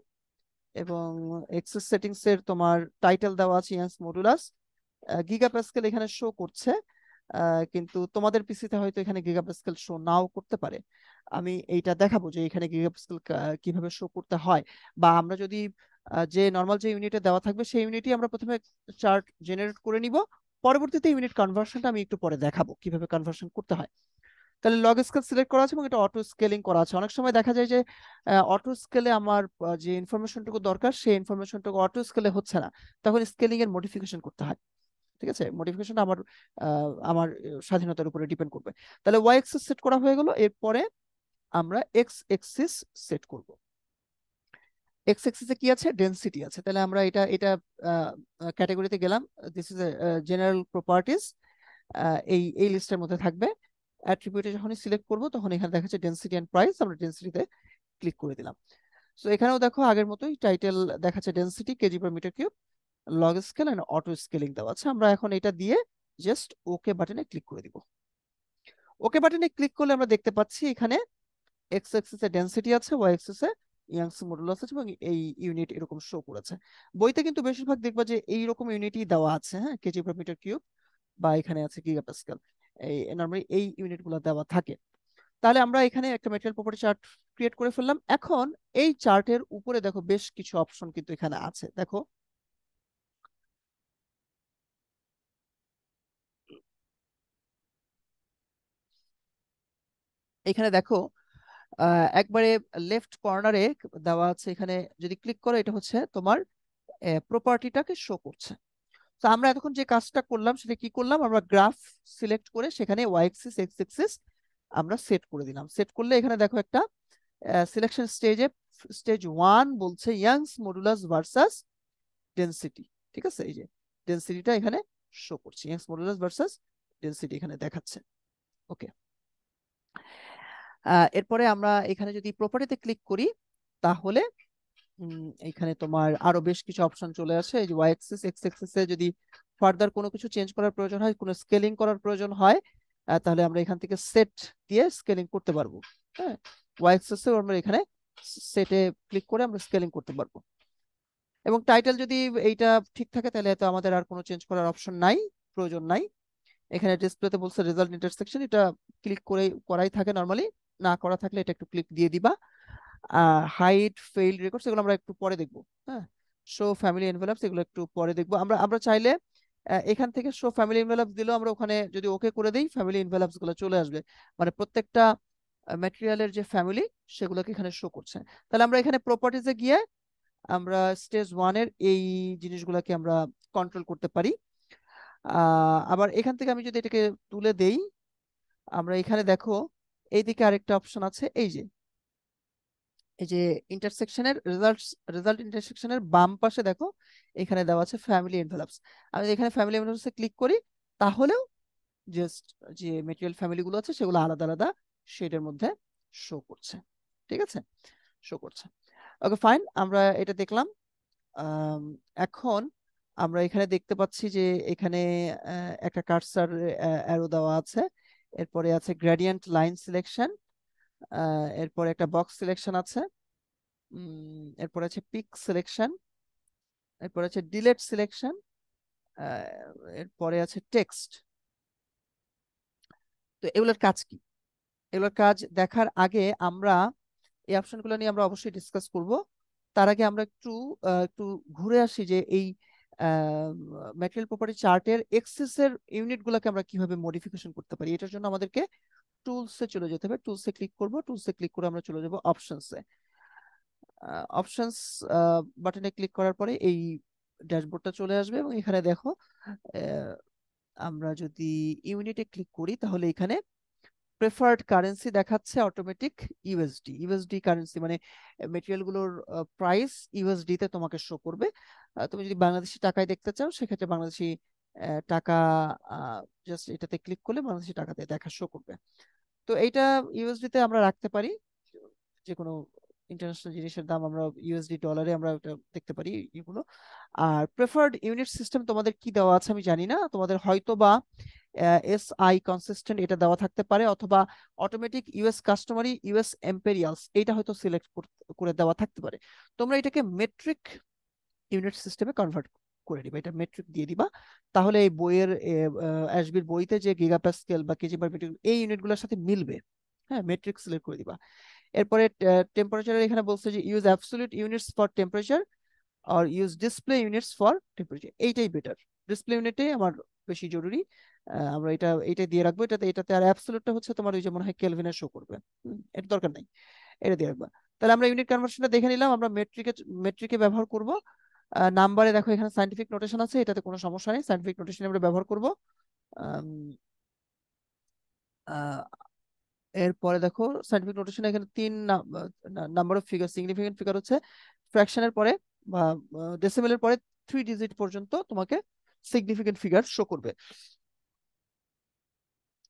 A: এবং এক্সেস সেটিংস এর তোমার টাইটেল দেওয়া আছে ইয়াংস মডুলাস। গিগাপ্যাসকেল এখানে শো করছে, কিন্তু তোমাদের পিসিতে হয়তো এখানে গিগাপ্যাসকেল শো নাও করতে পারে। আমি এইটা দেখাবো যে এখানে গিগাপ্যাসকেল কিভাবে শো করতে হয়। বা আমরা যদি যে নর্মাল যে ইউনিটে দেওয়া থাকবে সেই ইউনিটই আমরা প্রথমে চার্ট জেনারেট করে নিব, পরবর্তীতে ইউনিট কনভার্সনটা আমি একটু পরে দেখাবো কিভাবে কনভার্সন করতে হয়। তাহলে লগ স্কেল সিলেক্ট করা আছে এবং এটা অটো স্কেলিং করা আছে। অনেক সময় দেখা যায় যে অটো স্কেলে আমার যে ইনফরমেশনটুকু দরকার সেই ইনফরমেশনটুকু অটো স্কেলে হচ্ছে না, তখন স্কেলিং এর মডিফিকেশন করতে হয়। ঠিক আছে, মডিফিকেশনটা আমার স্বাধীনতার উপরে ডিপেন্ড করবে। তাহলে ওয়াই এক্সিস সেট করা হয়ে গেল, এরপরে আমরা এক্স এক্সিস সেট করব। এক্স এক্সিসে কি আছে, ডেনসিটি আছে। তাহলে আমরা এটা এটা ক্যাটাগরিতে গেলাম, দিস ইজ জেনারেল প্রপার্টিজ, এই এই লিস্টের মধ্যে থাকবে। অ্যাট্রিবিউটে যখন সিলেক্ট করব তখন এখানে দেখাচ্ছে ডেনসিটি এন্ড প্রাইস, আমরা ডেনসিটিতে ক্লিক করে দিলাম। সো এখানেও দেখো আগের মতোই টাইটেল দেখাচ্ছে density kg per metre cube, log scale and auto scaling দেওয়া আছে। আমরা এখন এটা দিয়ে জাস্ট ওকে বাটনে ক্লিক করে দিব। ওকে বাটনে ক্লিক করলে আমরা দেখতে পাচ্ছি এখানে এক্স অ্যাক্সিসে ডেনসিটি আছে, ওয়াই অ্যাক্সিসে ইয়াংস মডুলাস আছে, এবং এই ইউনিট এরকম শো করেছে। বইতে কিন্তু বেশিরভাগ দেখবা যে এইরকম ইউনিটই দেওয়া আছে, হ্যাঁ, কেজি পার মিটার কিউব, বা এখানে আছে গিগাপাস্কেল, এই নরমালি এই ইউনিট গুলো দেওয়া থাকে। তাহলে আমরা এখানে একটা ম্যাটেরিয়াল প্রপার্টি চার্ট ক্রিয়েট করে ফেললাম। এখন এই চার্টের উপরে দেখো বেশ কিছু অপশন কিন্তু এখানে আছে, দেখো এখানে দেখো একবারে লেফট কর্নারে দেওয়া আছে। এখানে যদি ক্লিক করো এটা হচ্ছে তোমার প্রপার্টিটাকে শো করছে। তো আমরা এতক্ষণ যে কাজটা করলাম সেটা কি করলাম, আমরা গ্রাফ সিলেক্ট করে সেখানে ওয়াই এক্সিস এক্স এক্সিস আমরা সেট করে দিলাম। সেট করলে এখানে দেখো একটা সিলেকশন স্টেজ 1 বলছে ইয়াংস মডুলাস ভার্সাস ডেনসিটি। ঠিক আছে, এই যে ডেনসিটিটা এখানে শো করছে, ইয়াংস মডুলাস ভার্সাস ডেনসিটি এখানে দেখাচ্ছে। ওকে, এরপরে আমরা এখানে যদি প্রপার্টিতে ক্লিক করি তাহলে এখানে তোমার আরো বেশ কিছু অপশন চলে আসে। এই যে ওয়াই অ্যাক্সিস এক্স অ্যাক্সিসে যদি ফার্দার কোনো কিছু চেঞ্জ করার প্রয়োজন হয়, কোনো স্কেলিং করার প্রয়োজন হয়, তাহলে আমরা এখান থেকে সেট দিয়ে স্কেলিং করতে পারবো। হ্যাঁ, ওয়াই অ্যাক্সিসে আমরা এখানে সেটে ক্লিক করে আমরা স্কেলিং করতে পারবো। এবং টাইটেল যদি এইটা ঠিক থাকে তাহলে তো আমাদের আর কোনো চেঞ্জ করার অপশন নাই, প্রয়োজন নাই। এখানে ডিসপ্লেতে বলছে রেজাল্ট ইন্টারসেকশন, এটা ক্লিক করে করাই থাকে নরমালি, না করা থাকলে এটা একটু ক্লিক দিয়ে দিবা। হাইড ফেইল্ড রেকর্ডস এগুলো আমরা একটু পরে দেখবো। হ্যাঁ, শো ফ্যামিলি এনভেলপস এগুলো একটু পরে দেখবো। আমরা আমরা চাইলে এখান থেকে শো ফ্যামিলি এনভেলপস দিলেও আমরা ওখানে যদি ওকে করে দিই ফ্যামিলি এনভেলপস গুলো চলে আসবে, মানে প্রত্যেকটা ম্যাটেরিয়ালের যে ফ্যামিলি সেগুলোকে এখানে শো করছে। তাহলে আমরা এখানে প্রপার্টিজে গিয়ে আমরা স্টেজ 1 এর এই জিনিসগুলোকে আমরা কন্ট্রোল করতে পারি। আবার এখান থেকে আমি যদি এটাকে তুলে দেই, আমরা এখানে দেখো এইদিকে আরেকটা অপশন আছে, এই যে ইন্টারসেকশনের রেজাল্ট ইন্টারসেকশনের বাম পাশে দেখো এখানে দেওয়া আছে ফ্যামিলি এনভেলপস। আমি এখানে ফ্যামিলি এনভেলপসে ক্লিক করি তাহলেও জাস্ট যে মেটেরিয়াল ফ্যামিলি গুলো আছে সেগুলো আলাদা আলাদা শেডের মধ্যে শো করছে। ঠিক আছে, শো করছে। ওকে ফাইন, আমরা এটা দেখলাম। এখন আমরা এখানে দেখতে পাচ্ছি যে এখানে একটা কার্সার অ্যারো দেওয়া আছে, এরপরে আছে গ্রেডিয়েন্ট লাইন সিলেকশন, এরপরে একটা বক্স সিলেকশন আছে, এরপরে আছে পিক সিলেকশন, এরপরে আছে ডিলেট সিলেকশন, এরপরে আছে টেক্সট। তো এগুলোর কাজ কি? এগুলোর কাজ দেখার আগে আমরা এই অপশনগুলো নিয়ে আমরা অবশ্যই ডিসকাস করব। তার আগে আমরা একটু ঘুরে আসি যে এই ম্যাটেরিয়াল প্রপার্টি চার্টের এক্সেসের ইউনিটগুলোকে আমরা কিভাবে মডিফিকেশন করতে পারি। এটার জন্য আমাদেরকে টুলসে চলে যেতে হবে, টুলসে ক্লিক করব, টুলসে ক্লিক করে আমরা চলে যাব অপশনসে। অপশনস বাটনে ক্লিক করার পরে এই ড্যাশবোর্ডটা চলে আসবে এবং এখানে দেখো আহ, আমরা যদি ইউনিটে ক্লিক করি তাহলে এখানে প্রেফার্ড কারেন্সি দেখাচ্ছে অটোমেটিক ইউএসডি। ইউএসডি কারেন্সি মানে মেটেরিয়াল গুলোর প্রাইস ইউএসডি তে তোমাকে শো করবে। তুমি যদি বাংলাদেশি টাকায় দেখতে চাও সেক্ষেত্রে বাংলাদেশি টাকা, জাস্ট এটাতে ক্লিক করলে বাংলাদেশি টাকাতে দেখা শো করবে। তো এইটা ইউএসডি তে আমরা রাখতে পারি, যে কোনো ইন্টারন্যাশনাল জিনিসের দাম আমরা ইউএসডি ডলারে আমরা ওটা দেখতে পারি এগুলো। আর প্রেফার্ড ইউনিট সিস্টেম তোমাদের কি দেওয়া আছে আমি জানি না, তোমাদের হয়তো বা এসআই কনসিস্টেন্ট এটা দেওয়া থাকতে পারে, অথবা অটোমেটিক ইউএস কাস্টমারি ইউএস এম্পেরিয়ালস এইটা হয়তো সিলেক্ট করে দেওয়া থাকতে পারে। তোমরা এটাকে মেট্রিক ইউনিট সিস্টেমে কনভার্ট করে দিবা, এটা মেট্রিক দিয়ে দিবা। তাহলে এই বইয়ের অ্যাশবির বইতে যে গিগাপ্যাসকেল বা কেজি পার মিটার এই ইউনিটগুলোর সাথে মিলবে। হ্যাঁ, মেট্রিক সিলেক্ট করে দিবা। এরপরে টেম্পারেচার এখানে বলছে যে use absolute units for temperature আর use display units for temperature, এইটাই বেটার। ডিসপ্লে ইউনিটে আমার বেশি জরুরি, আমরা এটা দিয়ে রাখবো। এটাতে আর অ্যাবসলিউটটা হচ্ছে তোমার ওই যে মনে হয় কেলভিনে শো করবে, এটা দরকার নাই, এটা দিয়ে রাখবা। তাহলে আমরা ইউনিট কনভার্সনটা দেখে নিলাম, আমরা মেট্রিকে ব্যবহার করব। নাম্বারে দেখো এখানে সাইন্টিফিক নোটেশন আছে, এটাতে কোনো সমস্যা নেই, সাইন্টিফিক নোটেশন আমরা ব্যবহার করব। আম, আহ, এরপরে দেখো সাইন্টিফিক নোটেশন এখানে number of figure, significant figure হচ্ছে ফ্র্যাকশনের পরে বা ডেসিমেলের পরে 3 ডিজিট পর্যন্ত তোমাকে সিগনিফিকেন্ট ফিগার শো করবে।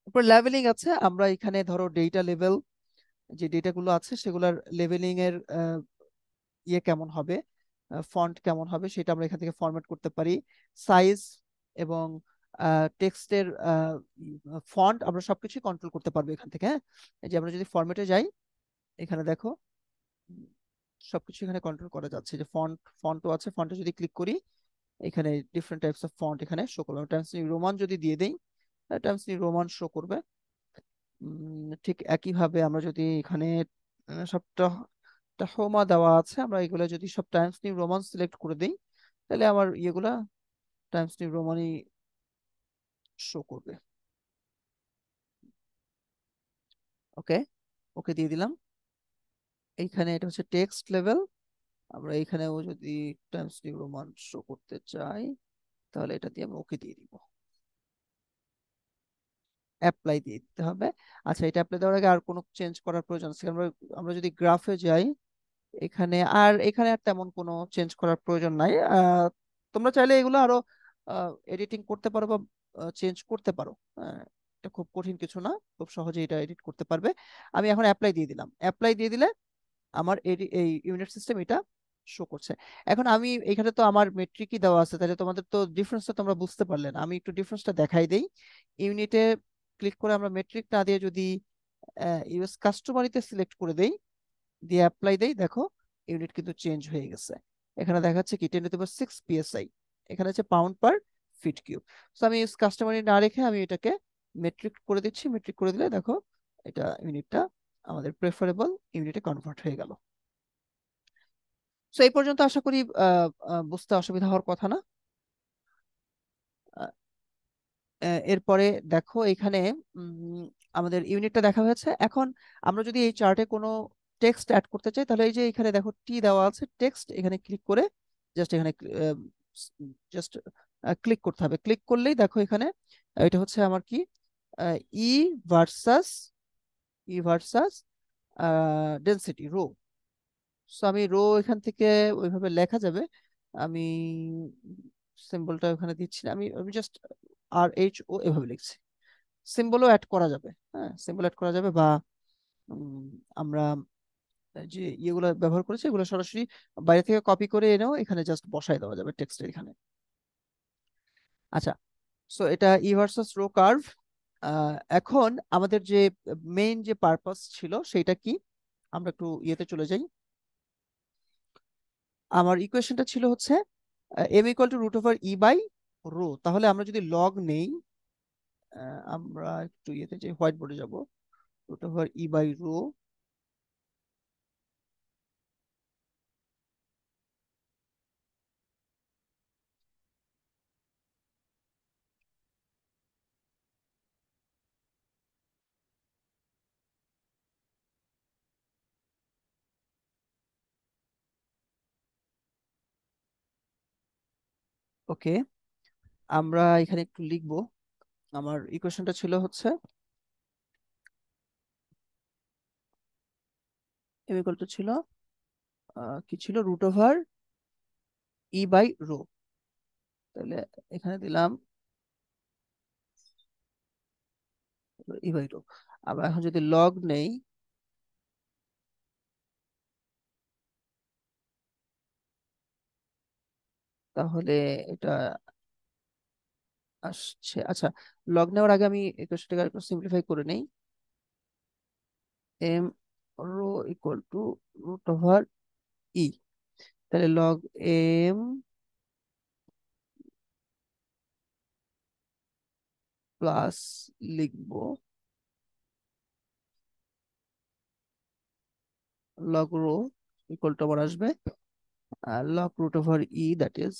A: এরপর লেভেলিং আছে, আমরা এখানে ধরো ডেটা লেভেল, যে ডেটাগুলো আছে সেগুলোর লেভেলিং এর ইয়ে কেমন হবে, ফন্ট কেমন হবে সেটা আমরা এখান থেকে ফরম্যাট করতে পারি। সাইজ এবং টেক্সটের ফন্ট আমরা সবকিছু কন্ট্রোল করতে পারবো এখান থেকে। হ্যাঁ, এই যে আমরা যদি ফরম্যাটে যাই এখানে দেখো উম, সবকিছু এখানে কন্ট্রোল করা যাচ্ছে, যে ফন্টও আছে, ফন্টে যদি ক্লিক করি এখানে ডিফারেন্ট টাইপস অফ ফন্ট এখানে শো করবে। টাইমস নিউ রোমান যদি দিয়ে দেই টাইমস নিউ রোমান শো করবে। ঠিক একইভাবে আমরা যদি এখানে সবটা হোমা দেওয়া আছে, আমরা এগুলো যদি সব টাইমস নিউ রোমান সিলেক্ট করে দিই তাহলে আমার ইয়েগুলা টাইমস নিউ রোমানই শো করবে। ওকে, ওকে দিয়ে দিলাম। এইখানে এটা হচ্ছে টেক্সট লেভেল, আমরা এইখানেও যদি টাইমস নিউ রোমান শো করতে চাই তাহলে এটা দিয়ে আমি ওকে দিয়ে দিব, অ্যাপ্লাই দিয়ে দিতে হবে। আচ্ছা, এটা অ্যাপ্লাই দেওয়ার আগে আর কোনো চেঞ্জ করার প্রয়োজন আছে? আমরা আমরা যদি গ্রাফে যাই এখানে আর তেমন কোনো চেঞ্জ করার প্রয়োজন নাই। তোমরা চাইলে এগুলো আরো এডিটিং করতে পারো বা চেঞ্জ করতে পারো। এটা খুব কঠিন কিছু না, খুব সহজে এটা এডিট করতে পারবে। আমি এখন অ্যাপ্লাই দিয়ে দিলাম, অ্যাপ্লাই দিয়ে দিলে আমার এই ইউনিট সিস্টেম এটা শো করছে। এখন আমি এখানে তো আমার মেট্রিকই দেওয়া আছে, তাহলে তোমাদের তো ডিফারেন্সটা তোমরা বুঝতে পারলে না, আমি একটু ডিফারেন্সটা দেখাই দেই। ইউনিটে ক্লিক করে আমরা মেট্রিক না দিয়ে যদি ইউএস কাস্টমারিতে সিলেক্ট করে দেই, দিয়ে অ্যাপ্লাই দেই, দেখো ইউনিট কিন্তু চেঞ্জ হয়ে গেছে। এখানে দেখাচ্ছে কি 10⁶ পিএসআই, এখানে হচ্ছে পাউন্ড পার ফিট কিউব। তো আমি কাস্টমারি না রেখে আমি এটাকে মেট্রিক করে দিচ্ছি, মেট্রিক করে দিলে দেখো এটা ইউনিটটা আমাদের প্রেফারেবল ইউনিটে কনভার্ট হয়ে গেল। তো এই পর্যন্ত আশা করি বুঝতে অসুবিধা হওয়ার কথা না। এরপরে দেখো এখানে উম, আমাদের ইউনিটটা দেখা হয়েছে। এখন আমরা যদি এই চার্টে কোনো টেক্সট অ্যাড করতে চাই তাহলে এই যে এখানে দেখো টি দেওয়া আছে টেক্সট, এখানে ক্লিক করে এখানে জাস্ট ক্লিক করতে হবে। ক্লিক করলেই দেখো এখানে এটা হচ্ছে আমার কি ই ভার্সাস ই ভার্সাস ডেনসিটি রো। সো আমি রো এখান থেকে ওইভাবে লেখা যাবে, আমি সিম্বলটা ওখানে দিচ্ছি না, আমি আমি জাস্ট আর এভাবে লিখছি। সিম্বলও অ্যাড করা যাবে, হ্যাঁ সিম্বল অ্যাড করা যাবে, বা আমরা যে ইয়েগুলো ব্যবহার করেছি এগুলো সরাসরি বাইরে থেকে কপি করে এনেও এখানে জাস্ট বসায় দেওয়া যাবে টেক্সটের এখানে। আচ্ছা, সো এটা ই ভার্সাস রো কার্ভ। এখন আমাদের যে মেইন যে পারপাস ছিল সেটা কি, আমরা একটু ইয়েতে চলে যাই। আমার ইকুয়েশনটা ছিল হচ্ছে m equal to root over E by rho. তাহলে আমরা যদি লগ নেই, আমরা একটু ইয়েতে যাই, হোয়াইট বোর্ডে যাব। Root over E by rho, okay. আমরা এখানে একটু লিখবো। আমার ইকুয়েশনটা ছিল হচ্ছে এম ইকুয়াল টু ছিল কি ছিল, root over E by rho. তাহলে এখানে দিলাম ই বাই রো। আবার এখন যদি লগ নেই, তাহলে এটা আসছে। আচ্ছা, লগ নেওয়ার আগে আমি ইকুয়েশনটাকে একটু সিম্পলিফাই করে নেই। M rho equal to root over E, তাহলে লগ এম প্লাস লিখবো লগ রো ইকুয়াল টু আবার আসবে log root over E, that is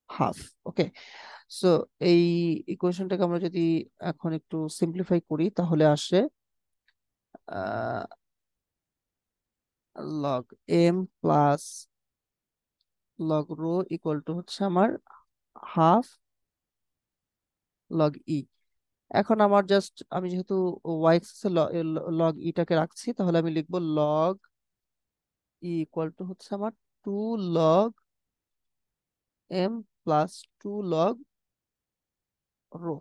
A: half. Okay, so এই ইকুয়েশনটাকে আমরা যদি এখন একটু সিম্পলিফাই করি তাহলে আসে log M plus log rho equal to হচ্ছে আমার হাফ লগ ই। এখন আমার জাস্ট, আমি যেহেতু ওয়াই এক্সিসে লগ ইটাকে রাখছি, তাহলে আমি লিখবো লগ ই ইকুয়াল টু হচ্ছে আমার 2 log m plus 2 log rho.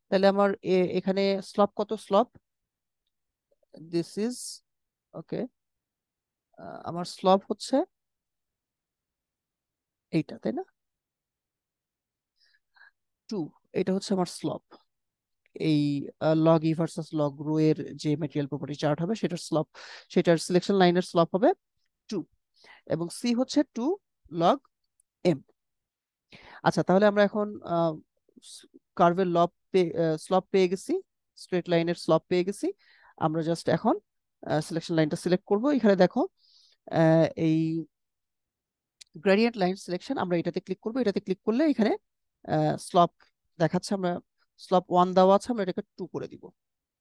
A: তাহলে আমার এখানে স্লপ কত, স্লপ দিস ইজ, ওকে, আমার স্লপ হচ্ছে এইটা, তাই না, 2। এটা হচ্ছে আমার স্লপ। এই লগ ই ভার্সাস লগ রো এর যে ম্যাটেরিয়াল প্রপার্টি চার্ট হবে সেটার স্লপ, সেটার সিলেকশন লাইনের স্লপ হবে 2, এবং সি হচ্ছে 2 log এম। আচ্ছা, তাহলে আমরা এখন কার্ভের স্লপ পেয়ে গেছি, স্ট্রেট লাইনের স্লপ পেয়ে গেছি। আমরা জাস্ট এখন সিলেকশন লাইনটা সিলেক্ট করব। এখানে দেখো এই গ্রেডিয়েন্ট লাইন সিলেকশন, আমরা এটাতে ক্লিক করব। এটাতে ক্লিক করলে এখানে স্লপ দেখাচ্ছে, আমরা স্লপ 1 দেওয়া আছে, আমরা এটাকে 2 করে দিব।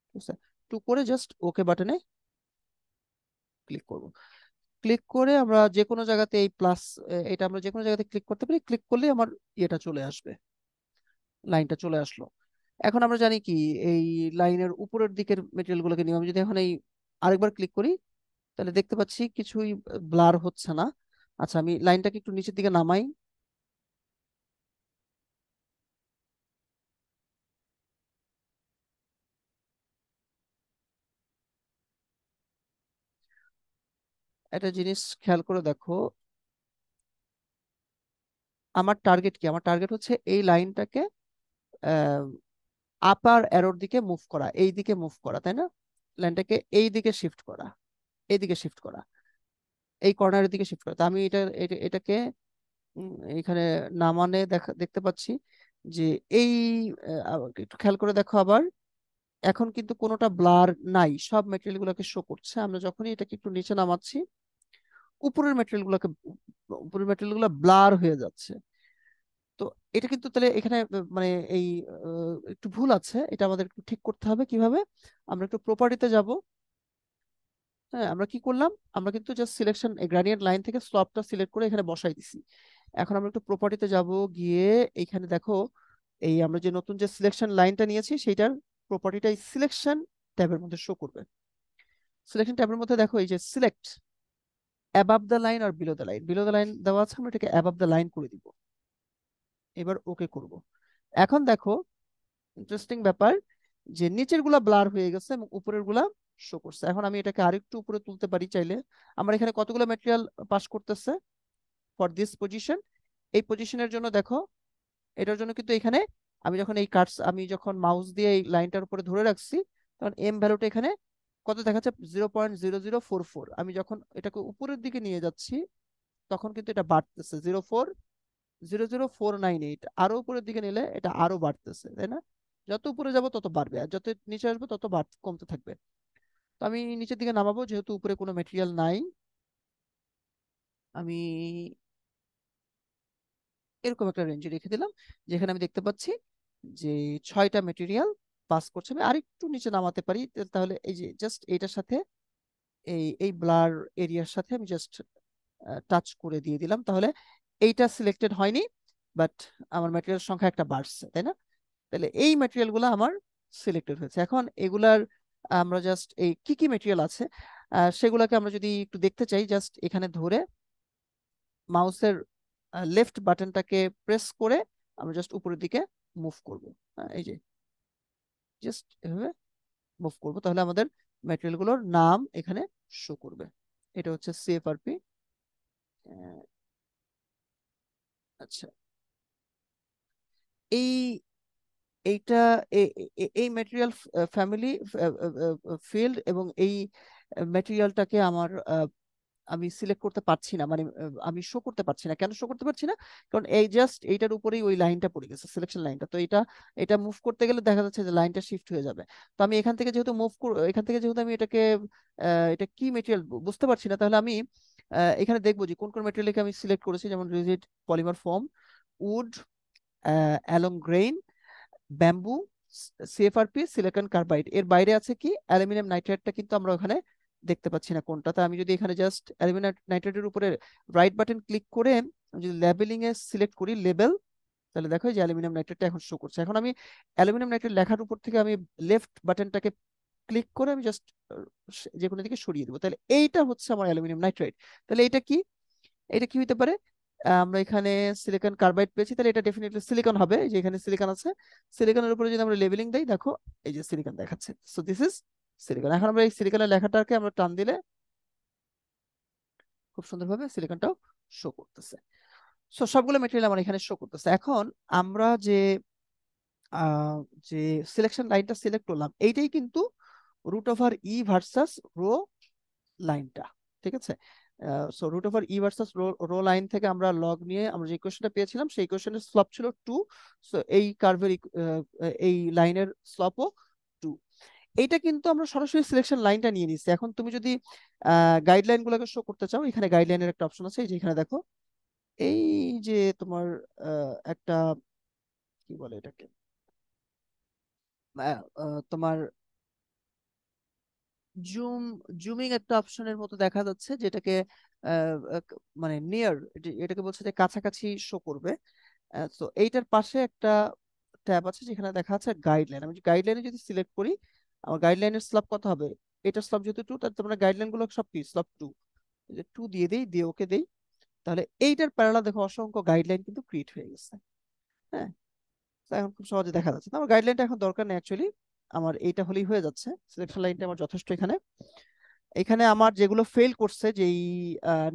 A: ঠিক আছে, 2 করে জাস্ট ওকে বাটনে ক্লিক করব। ক্লিক করে আমরা যে কোনো জায়গাতে এই প্লাস, এটা আমরা যে কোনো জায়গাতে ক্লিক করতে পারি। ক্লিক করলে আমার এটা চলে আসবে, লাইনটা চলে আসলো। এখন আমরা জানি কি, এই লাইনের উপরের দিকের মেটেরিয়াল গুলোকে নিয়ে আমি যদি এখন এই আরেকবার ক্লিক করি, তাহলে দেখতে পাচ্ছি কিছুই ব্লার হচ্ছে না। আচ্ছা, আমি লাইনটাকে একটু নিচের দিকে নামাই। একটা জিনিস খেয়াল করে দেখো, আমার টার্গেট কি, আমার টার্গেট হচ্ছে এই লাইনটাকে আপার অ্যারোর দিকে মুভ করা, এই দিকে মুভ করা, তাই না, লাইনটাকে এই দিকে শিফট করা, এই দিকে শিফট করা, এই কর্নারের দিকে শিফট করা। তো আমি এটাকে এখানে নামানে দেখতে পাচ্ছি যে এই একটু খেয়াল করে দেখো আবার, এখন কিন্তু কোনোটা ব্লার নাই, সব মেটেরিয়াল গুলোকে শো করছে। আমরা যখনই এটাকে একটু নিচে নামাচ্ছি, উপরের মেটেরিয়াল গুলোকে, উপরের মেটেরিয়াল গুলো ব্লার হয়ে যাচ্ছে। তো এটা কিন্তু তাহলে এখানে মানে এই একটু ভুল আছে, এটা আমাদের একটু ঠিক করতে হবে। কিভাবে, আমরা একটু প্রপার্টিতে যাব। হ্যাঁ, আমরা কি করলাম, আমরা কিন্তু জাস্ট সিলেকশন গ্রেডিয়েন্ট লাইন থেকে স্লপটা সিলেক্ট করে এখানে বসাই দিছি। এখন আমরা একটু প্রপার্টিতে যাব, গিয়ে এইখানে দেখো এই আমরা যে নতুন যে সিলেকশন লাইনটা নিয়েছি সেইটার প্রপার্টিটা এই সিলেকশন ট্যাবের মধ্যে শো করবে। সিলেকশন ট্যাবের মধ্যে দেখো এই যে সিলেক্ট অ্যাবাভ দ্য লাইন আর below the line, below the line দেওয়া আছে, আমরা এটাকে অ্যাবাভ দ্য লাইন করে দিব। এবার ওকে করব। এখন দেখো ইন্টারেস্টিং ব্যাপার, যে নিচের গুলা ব্লার হয়ে গেছে এবং উপরের গুলা শো করছে। এখন আমি এটাকে আরেকটু উপরে তুলতে পারি চাইলে। আমার এখানে কতগুলো ম্যাটেরিয়াল পাস করতেছে ফর দিস পজিশন। এই পজিশনের জন্য দেখো, এটার জন্য কিন্তু এখানে আমি যখন মাউস দিয়ে এই লাইনটার উপরে ধরে রাখছি, তখন এম ভ্যালুটা এখানে কত দেখাচ্ছে, 0.0044। আমি যখন এটাকে উপরের দিকে নিয়ে যাচ্ছি, তখন কিন্তু এটা বাড়তেছে, 0.00498। আরো উপরের দিকে নিলে এটা আরো বাড়তেছে, তাই না? যত উপরে যাব তত বাড়বে, আর যত নিচে আসবে তত কমতে থাকবে। তো আমি নিচের দিকে নামাবো, যেহেতু উপরে কোনো মেটেরিয়াল নাই। আমি এরকম একটা রেঞ্জে রেখে দিলাম, যেখানে আমি দেখতে পাচ্ছি যে 6টা মেটেরিয়াল পাস করছে। আমি আরেকটু নিচে নামাতে পারি, তাহলে এই যে জাস্ট এইটার সাথে এই এই ব্লার এরিয়ার সাথে আমি জাস্ট টাচ করে দিয়ে দিলাম, তাহলে এইটা সিলেক্টেড হয়নি, বাট আমার ম্যাটেরিয়াল সংখ্যা একটা বাড়ছে, তাই না? তাহলে এই ম্যাটেরিয়াল গুলো আমার সিলেক্টেড হয়েছে। এখন এগুলার আমরা জাস্ট এই কি কি ম্যাটেরিয়াল আছে সেগুলোকে আমরা যদি একটু দেখতে চাই, জাস্ট এখানে ধরে মাউসের লেফট বাটনটাকে প্রেস করে আমরা জাস্ট উপরের দিকে মুভ করব। এই যে জাস্ট এভাবে মুভ করব, তাহলে আমাদের ম্যাটেরিয়াল গুলোর নাম এখানে শো করবে। এটা হচ্ছে সিএফআরপি। আচ্ছা, এই এইটা এই ম্যাটেরিয়াল ফ্যামিলি ফিল্ড, এবং এই ম্যাটেরিয়ালটাকে আমি সিলেক্ট করতে পারছি না, মানে আমি শো করতে পারছি না। কেন শো করতে পারছি না? কারণ এই জাস্ট এইটার উপরেই ওই লাইনটা পড়ে গেছে, সিলেকশন লাইনটা। তো এটা এটা মুভ করতে গেলে দেখা যাচ্ছে যে লাইনটা শিফট হয়ে যাবে। তো আমি এখান থেকে যেহেতু আমি এটাকে এটা কি মেটেরিয়াল বুঝতে পারছি না, তাহলে আমি এখানে দেখবো যে কোন কোন মেটেরিয়ালকে আমি সিলেক্ট করেছি, যেমন rigid polymer foam, wood, along grain, bamboo, CFRP, silicon carbide. এর বাইরে আছে কি অ্যালুমিনিয়াম নাইট্রেটটা, কিন্তু আমরা ওখানে দেখতে পাচ্ছি না কোনটাতে। আমি যদি এখানে জাস্ট অ্যালুমিনিয়াম নাইট্রেটের উপরে রাইট বাটন ক্লিক করে আমি যদি লেবেলিং এ সিলেক্ট করি লেবেল, তাহলে দেখো যে অ্যালুমিনিয়াম নাইট্রেটটা এখন শো করছে। এখন আমি অ্যালুমিনিয়াম নাইট্রেট লেখার উপর থেকে আমি লেফট বাটনটাকে ক্লিক করে আমি জাস্ট যে কোনো দিকে সরিয়ে দেবো, তাহলে এইটা হচ্ছে আমার অ্যালুমিনিয়াম নাইট্রেট। তাহলে এটা কি হতে পারে? আমরা এখানে সিলিকন কার্বাইড পেয়েছি, তাহলে এটা ডেফিনেটলি সিলিকন হবে। এই যে এখানে সিলিকন আছে, সিলিকনের উপরে যদি আমরা লেবেলিং দেই, দেখো এই যে সিলিকন দেখাচ্ছে, সো দিস ইজ সিলিকন। এখন আমরা এই সিলিকনের লেখাটাকে আমরা টান দিলে খুব সুন্দরভাবে সিলিকনটাও শো করতেছে। সো সবগুলো মেটেরিয়াল আমার এখানে শো করতেছে। এখন আমরা আহ, যে সিলেকশন লাইনটা সিলেক্ট করলাম, এইটাই কিন্তু রুট ওভার ই ভার্সাস রো লাইনটা, ঠিক আছে? সো রুট ওভার ই ভার্সাস রো রো লাইন থেকে আমরা লগ নিয়ে আমরা যে ইকুয়েশনটা পেয়েছিলাম, সেই ইকুয়েশনের স্লপ ছিল 2। সো এই কার্ভের এই লাইনের স্লপও 2। এইটা কিন্তু আমরা সরাসরি সিলেকশন লাইনটা নিয়ে নিচ্ছি। এখন তুমি যদি গাইডলাইন গুলোকে শো করতে চাও, এখানে গাইডলাইনের একটা অপশন আছে, এই যে এখানে দেখো, এই যে তোমার একটা কি বলে এটাকে, তোমার জুম জুমিং একটা অপশনের মতো দেখা যাচ্ছে, যেটাকে মানে নিয়ার, এটাকে বলছে যে কাছাকাছি শো করবে। তো এইটার পাশে একটা ট্যাব আছে, যেখানে দেখা আছে গাইডলাইন। আমি গাইডলাইনে যদি সিলেক্ট করি, আমার গাইডলাইনের স্ল্যাব কত হবে? এটার স্ল্যাব যেহেতু 2, তার মানে গাইডলাইন গুলো সব কি স্ল্যাব 2। 2 দিয়ে দেই, দিয়ে ওকে দেই, তাহলে এইটার প্যারালাল দেখো অসংখ্য গাইডলাইন কিন্তু ক্রিয়েট হয়ে গেছে। হ্যাঁ, তো এখন খুব সহজে দেখা যাচ্ছে। তো আমার গাইডলাইনটা এখন দরকার নেই অ্যাকচুয়ালি, আমার এইটা হলেই হয়ে যাচ্ছে। সিলেকশন লাইনটা আমার যথেষ্ট। এখানে এখানে আমার যেগুলো ফেল করছে, যেই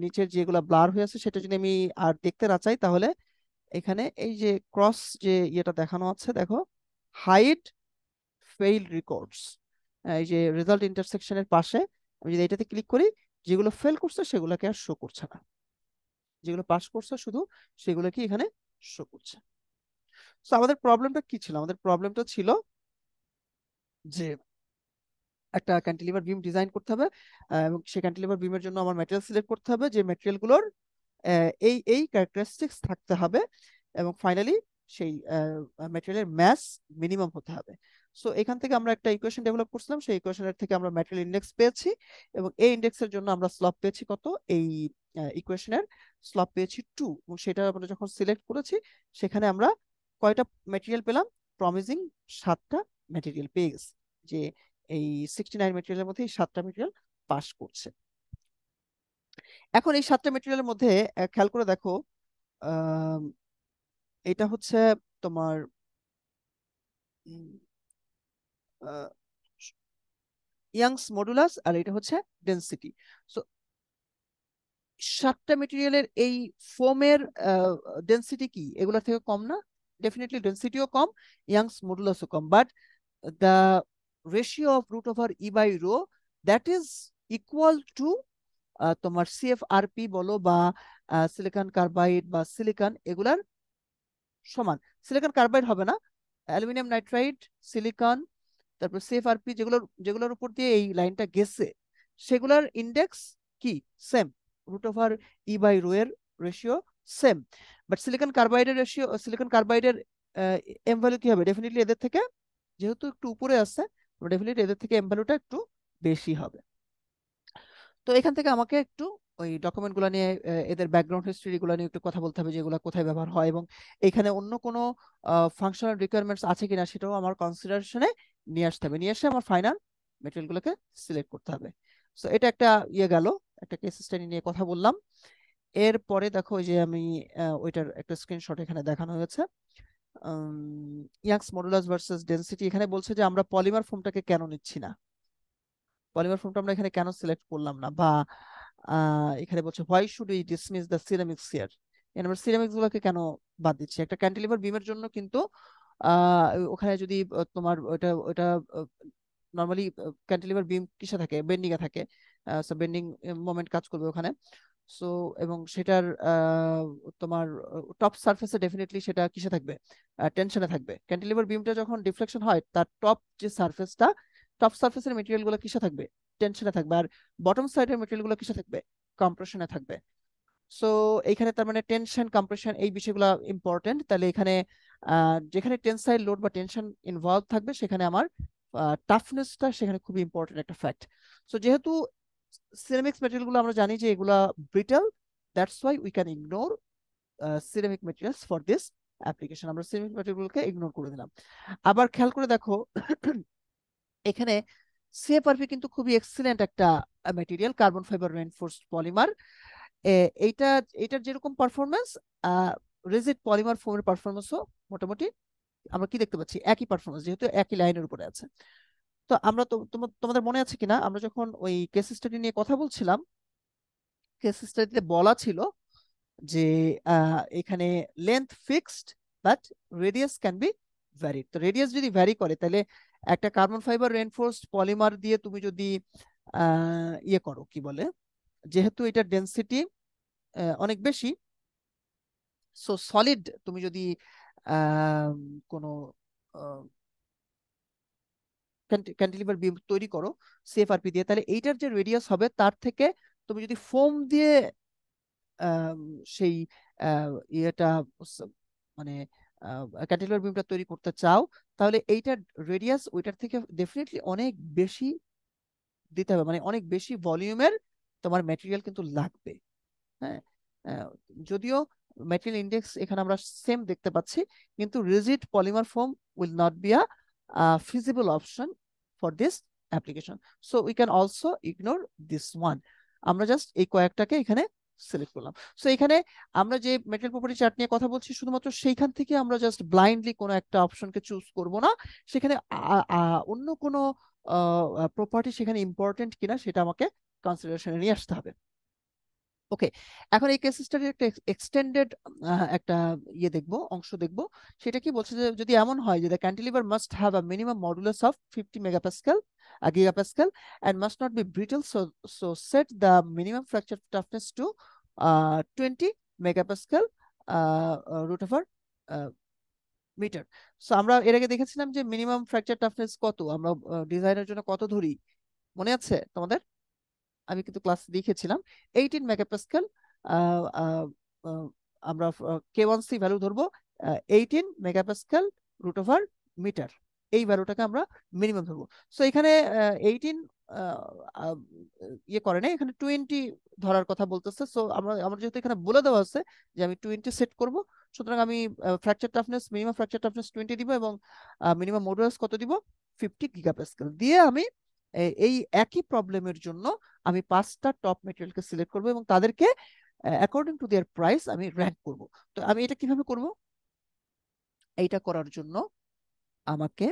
A: নিচের যেগুলো ব্লার হয়ে আছে, সেটা যদি আমি আর দেখতে না চাই, তাহলে এখানে এই যে ক্রস যে ইয়েটা দেখানো আছে, দেখো, হাইড ফেইল রেকর্ডস, এই যে রেজাল্ট ইন্টারসেকশনের পাশে আমি যদি এটাতে ক্লিক করি, যেগুলো ফেল করছে সেগুলোকে আর শো করছে না, যেগুলো পাস করছে শুধু সেগুলো কি এখানে শো করছে। তো আমাদের প্রবলেমটা কি ছিল? আমাদের প্রবলেমটা ছিল যে একটা ক্যান্টিলিভার বিম ডিজাইন করতে হবে, এবং সেই ক্যান্টিলিভার বিমের জন্য আমার ম্যাটেরিয়াল সিলেক্ট করতে হবে, যে ম্যাটেরিয়ালগুলোর এই এই ক্যারেক্টারিস্টিক্স থাকতে হবে, এবং ফাইনালি সেই ম্যাটেরিয়ালের ম্যাস মিনিমাম হতে হবে। সো এখান থেকে আমরা একটা ইকুয়েশন ডেভেলপ করছিলাম, সেই ইকুয়েশনের থেকে আমরা ম্যাটেরিয়াল ইন্ডেক্স পেয়েছি, এবং এই ইন্ডেক্সের জন্য আমরা স্লপ পেয়েছি কত? এই ইকুয়েশনের স্লপ পেয়েছি 2, এবং সেটা আমরা যখন সিলেক্ট করেছি, সেখানে আমরা কয়টা ম্যাটেরিয়াল পেলাম? প্রমিজিং 7টা ম্যাটেরিয়াল পেয়ে গেছি, যে এই 69 ম্যাটেরিয়ালের মধ্যে এই 7টা ম্যাটেরিয়াল পাস করছে। এখন এই 7টা ম্যাটেরিয়ালের মধ্যে খেয়াল করে দেখো, আম, এটা হচ্ছে তোমার উম, আহ, ইয়াংস মডুলাস, আর এটা হচ্ছে ডেনসিটি। সো 7টা মেটেরিয়ালের এই ফোমের ডেনসিটি কি এগুলোর থেকে কম না? ডেফিনেটলি ডেনসিটিও কম, ইয়াংস মডুলাসও কম, but the ratio of root over E by rho that is equal to তোমার সিএফআরপি বলো বা সিলিকন কার্বাইড বা সিলিকন, এগুলার সমান। সিলিকন কার্বাইড হবে না, অ্যালুমিনিয়াম নাইট্রাইড, সিলিকন, তারপর সিএফআরপি যেগুলোর যেগুলোর উপর দিয়ে এই লাইনটা গেছে সেগুলোর ইন্ডেক্স কি same, root over E by rho এর রেশিও সেম। বাট সিলিকন কার্বাইডের রেশিও, সিলিকন কার্বাইডের এম ভ্যালু কি হবে? ডেফিনেটলি এদের থেকে, যেহেতু একটু উপরে আছে, ডেফিনেটলি এদের থেকে এম ভ্যালুটা একটু বেশি হবে। তো এখান থেকে আমাকে একটু ওই ডকুমেন্ট গুলো নিয়ে এদের ব্যাকগ্রাউন্ড হিস্ট্রি গুলো নিয়ে একটু কথা বলতে হবে, যেগুলো কোথায় ব্যবহার হয় এবং এখানে অন্য কোনো ফাংশনাল রিকোয়ারমেন্টস আছে কিনা সেটাও আমার কনসিডারেশনে নিয়ে আসতে হবে, নিয়ে এসে আমার ফাইনাল মেটেরিয়াল গুলোকে সিলেক্ট করতে হবে। সো এটা একটা ইয়ে গেল, একটা কেস স্টাডি নিয়ে কথা বললাম। এরপরে দেখো ওই যে আমি ওইটার একটা স্ক্রিনশট এখানে দেখানো হয়েছে, ইয়াংস মডুলাস ভার্সেস ডেনসিটি। এখানে বলছে যে আমরা পলিমার ফোমটাকে কেন নিচ্ছি না, পলিমার ফোমটা আমরা এখানে কেন সিলেক্ট করলাম না, বা এখানে বলছে why should we dismiss the ceramics here, আমরা সিরামিক্স গুলোকে কেন বাদ দিচ্ছি। একটা ক্যান্টিলিভার বিমের জন্য কিন্তু ওখানে যদি তোমার ওটা ওটা নর্মালি ক্যান্টিলিভার বিম কিসে থাকে, বেন্ডিং এ থাকে, সো বেন্ডিং মোমেন্ট কাজ করবে ওখানে। সো এবং সেটার তোমার টপ সারফেসে ডেফিনেটলি সেটা কিসে থাকবে, টেনশনে থাকবে। ক্যান্টিলিভার বিমটা যখন ডিফ্লেকশন হয় তার টপ যে সারফেসটা, টপ সারফেসের মেটেরিয়াল গুলো কিসে থাকবে, টেনশনে থাকবে, আর বটম সাইডের মেটেরিয়াল গুলো কিসে থাকবে, কম্প্রেশনে থাকবে। সো এইখানে তার মানে টেনশন কম্প্রেশন এই বিষয়গুলো ইম্পর্টেন্ট। তাহলে এখানে যেখানে টেনসাইল লোড বা টেনশন ইনভলভ থাকবে সেখানে আমার টাফনেসটা সেখানে খুবই ইম্পর্টেন্ট একটা ফ্যাক্ট। সো যেহেতু সিরামিক্স মেটেরিয়াল গুলো আমরা জানি যে এগুলা brittle, that's why we can ignore ceramic materials for this application. আমরা সিরামিক মেটেরিয়াল গুলোকে ইগনোর করে দিলাম। আবার খেয়াল করে দেখো এখানে সিএফআরপি কিন্তু খুবই এক্সিলেন্ট একটা material, carbon fibre reinforced polymer. এইটা, এটার যেরকম পারফরমেন্স, রিজিড পলিমার ফোমের পারফরমেন্সও মোটামুটি আমরা কি দেখতে পাচ্ছি, একই পারফরমেন্স, যেহেতু একই লাইনের উপরে আছে। তো আমরা তো তোমাদের মনে আছে কিনা আমরা যখন ওই কেস স্টাডি নিয়ে কথা বলছিলাম, কেস স্টাডিতে বলা ছিল যে এখানে length fixed but radius can be varied. তো রেডিয়াস যদি ভ্যারি করে তাহলে একটা কার্বন ফাইবার রেইনফোর্সড পলিমার দিয়ে তুমি যদি ইয়ে করো কি বলে, যেহেতু এটার ডেনসিটি অনেক বেশি, সো সলিড তুমি যদি আহ, কোনো ক্যান্টিলিভার বিম তৈরি করো সিএফআরপি দিয়ে, তাহলে এইটার যে রেডিয়াস হবে তার থেকে তুমি যদি ফোম দিয়ে আম, সেই ইয়েটা মানে ক্যান্টিলিভার বিমটা তৈরি করতে চাও, তাহলে এইটার রেডিয়াস ওইটার থেকে ডেফিনেটলি অনেক বেশি দিতে হবে, মানে অনেক বেশি ভলিউমের তোমার ম্যাটেরিয়াল কিন্তু লাগবে। হ্যাঁ, আহ, যদিও ম্যাটেরিয়াল ইন্ডেক্স এখানে আমরা সেম দেখতে পাচ্ছি, কিন্তু rigid polymer foam will not be a feasible option for this application, so we can also ignore this one। আমরা জাস্ট এই কয়েকটাকে এখানে সিলেক্ট করলাম। সো এখানে আমরা যে মেটেরিয়াল প্রপার্টি চার্ট নিয়ে কথা বলছি শুধুমাত্র সেইখান থেকে আমরা জাস্ট ব্লাইন্ডলি কোনো একটা অপশনকে চুজ করব না, সেখানে অন্য কোনো প্রপার্টি সেখানে ইম্পর্টেন্ট কিনা সেটা আমাকে কনসিডারেশনে নিয়ে আসতে হবে। ওকে, এখন এই কেস স্টাডির একটা এক্সটেন্ডেড একটা ইয়ে দেখবো, অংশ দেখবো। সেটা কি বলছে যে যদি এমন হয় যে the cantilever must have a minimum modulus of 50 মেগাপাস্কেল গিগাপাস্কেল and must not be brittle, so set the minimum fracture toughness to 20 megapascal root over metre. So আমরা এর আগে দেখেছিলাম যে মিনিমাম ফ্র্যাকচার টাফনেস কত, আমরা ডিজাইনের জন্য কত ধরি, মনে আছে তোমাদের? আমি কিন্তু ক্লাস লিখেছিলাম 18 মেগাপাস্কেল। আমরা K1C ভ্যালু ধরবো 18 মেগাপাস্কেল রুট ওভার মিটার, এই ভ্যালুটাকে আমরা মিনিমাম ধরবো। সো এখানে 18 ইয়ে করে না, এখানে 20 ধরার কথা বলতেছে। সো আমরা আমরা যেহেতু এখানে বলে দেওয়া আছে যে আমি 20 সেট করব, সুতরাং আমি fracture toughness, minimum fracture toughness 20 দিব এবং মিনিমাম মডুলাস কত দিব, 50 গিগাপাস্কেল দিয়ে আমি এই একই প্রবলেমের জন্য আমি 5টা টপ মেটেরিয়ালকে সিলেক্ট করব এবং তাদেরকে অ্যাকর্ডিং টু দেয়ার প্রাইস আমি র্যাঙ্ক করব। তো আমি এটা কিভাবে করব? এইটা করার জন্য আমাকে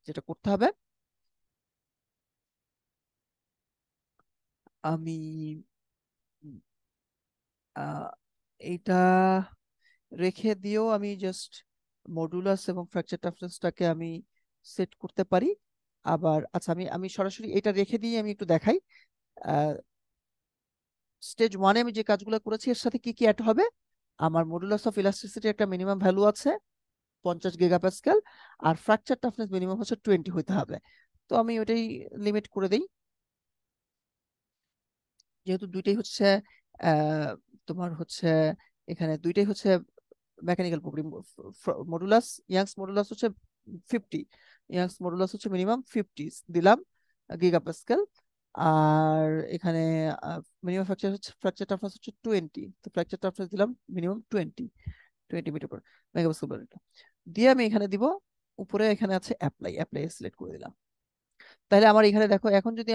A: যেটা করতে হবে, আমি উম, আহ, এইটা রেখে দিয়েও আমি জাস্ট মডুলাস এবং ফ্র্যাকচার টাফনেসটাকে আমি সেট করতে পারি। আবার আচ্ছা, আমি আমি সরাসরি এটা রেখে দিয়ে আমি একটু দেখাই। স্টেজ ওয়ানে আমি যে কাজগুলো করেছি এর সাথে কি কি অ্যাড হবে। আমার মডুলাস অফ ইলাস্টিসিটি একটা মিনিমাম ভ্যালু আছে 50 গিগাপাস্কেল, আর ফ্র্যাকচার টাফনেস মিনিমাম হচ্ছে 20 হইতে হবে। তো আমি ওটাই লিমিট করে দেই, যেহেতু দুইটাই হচ্ছে আহ, তোমার হচ্ছে এখানে দুইটাই হচ্ছে mechanical property. Modulus, youngs modulus হচ্ছে 50, ইয়াংস মডুলাস হচ্ছে মিনিমাম 50 দিলাম গিগাপাস্কেল। আর এখানে মিনিমাম ফ্র্যাকচার টাফনেস হচ্ছে 20, তো ফ্র্যাকচার টাফনেস দিলাম minimum 20 metre per megapascal per litre. দিয়ে আমি এখানে দিব উপরে, এখানে আছে অ্যাপ্লাই, অ্যাপ্লাই সিলেক্ট করে দিলাম। তাহলে আমার এখানে দেখো, এখন যদি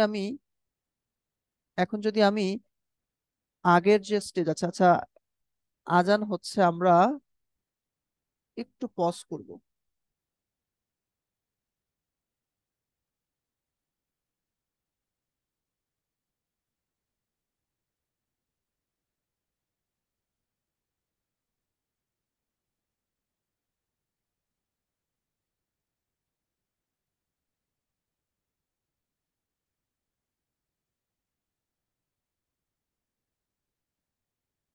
A: আমি আগের যে স্টেজ আছে, আচ্ছা আজান হচ্ছে, আমরা একটু পজ করব।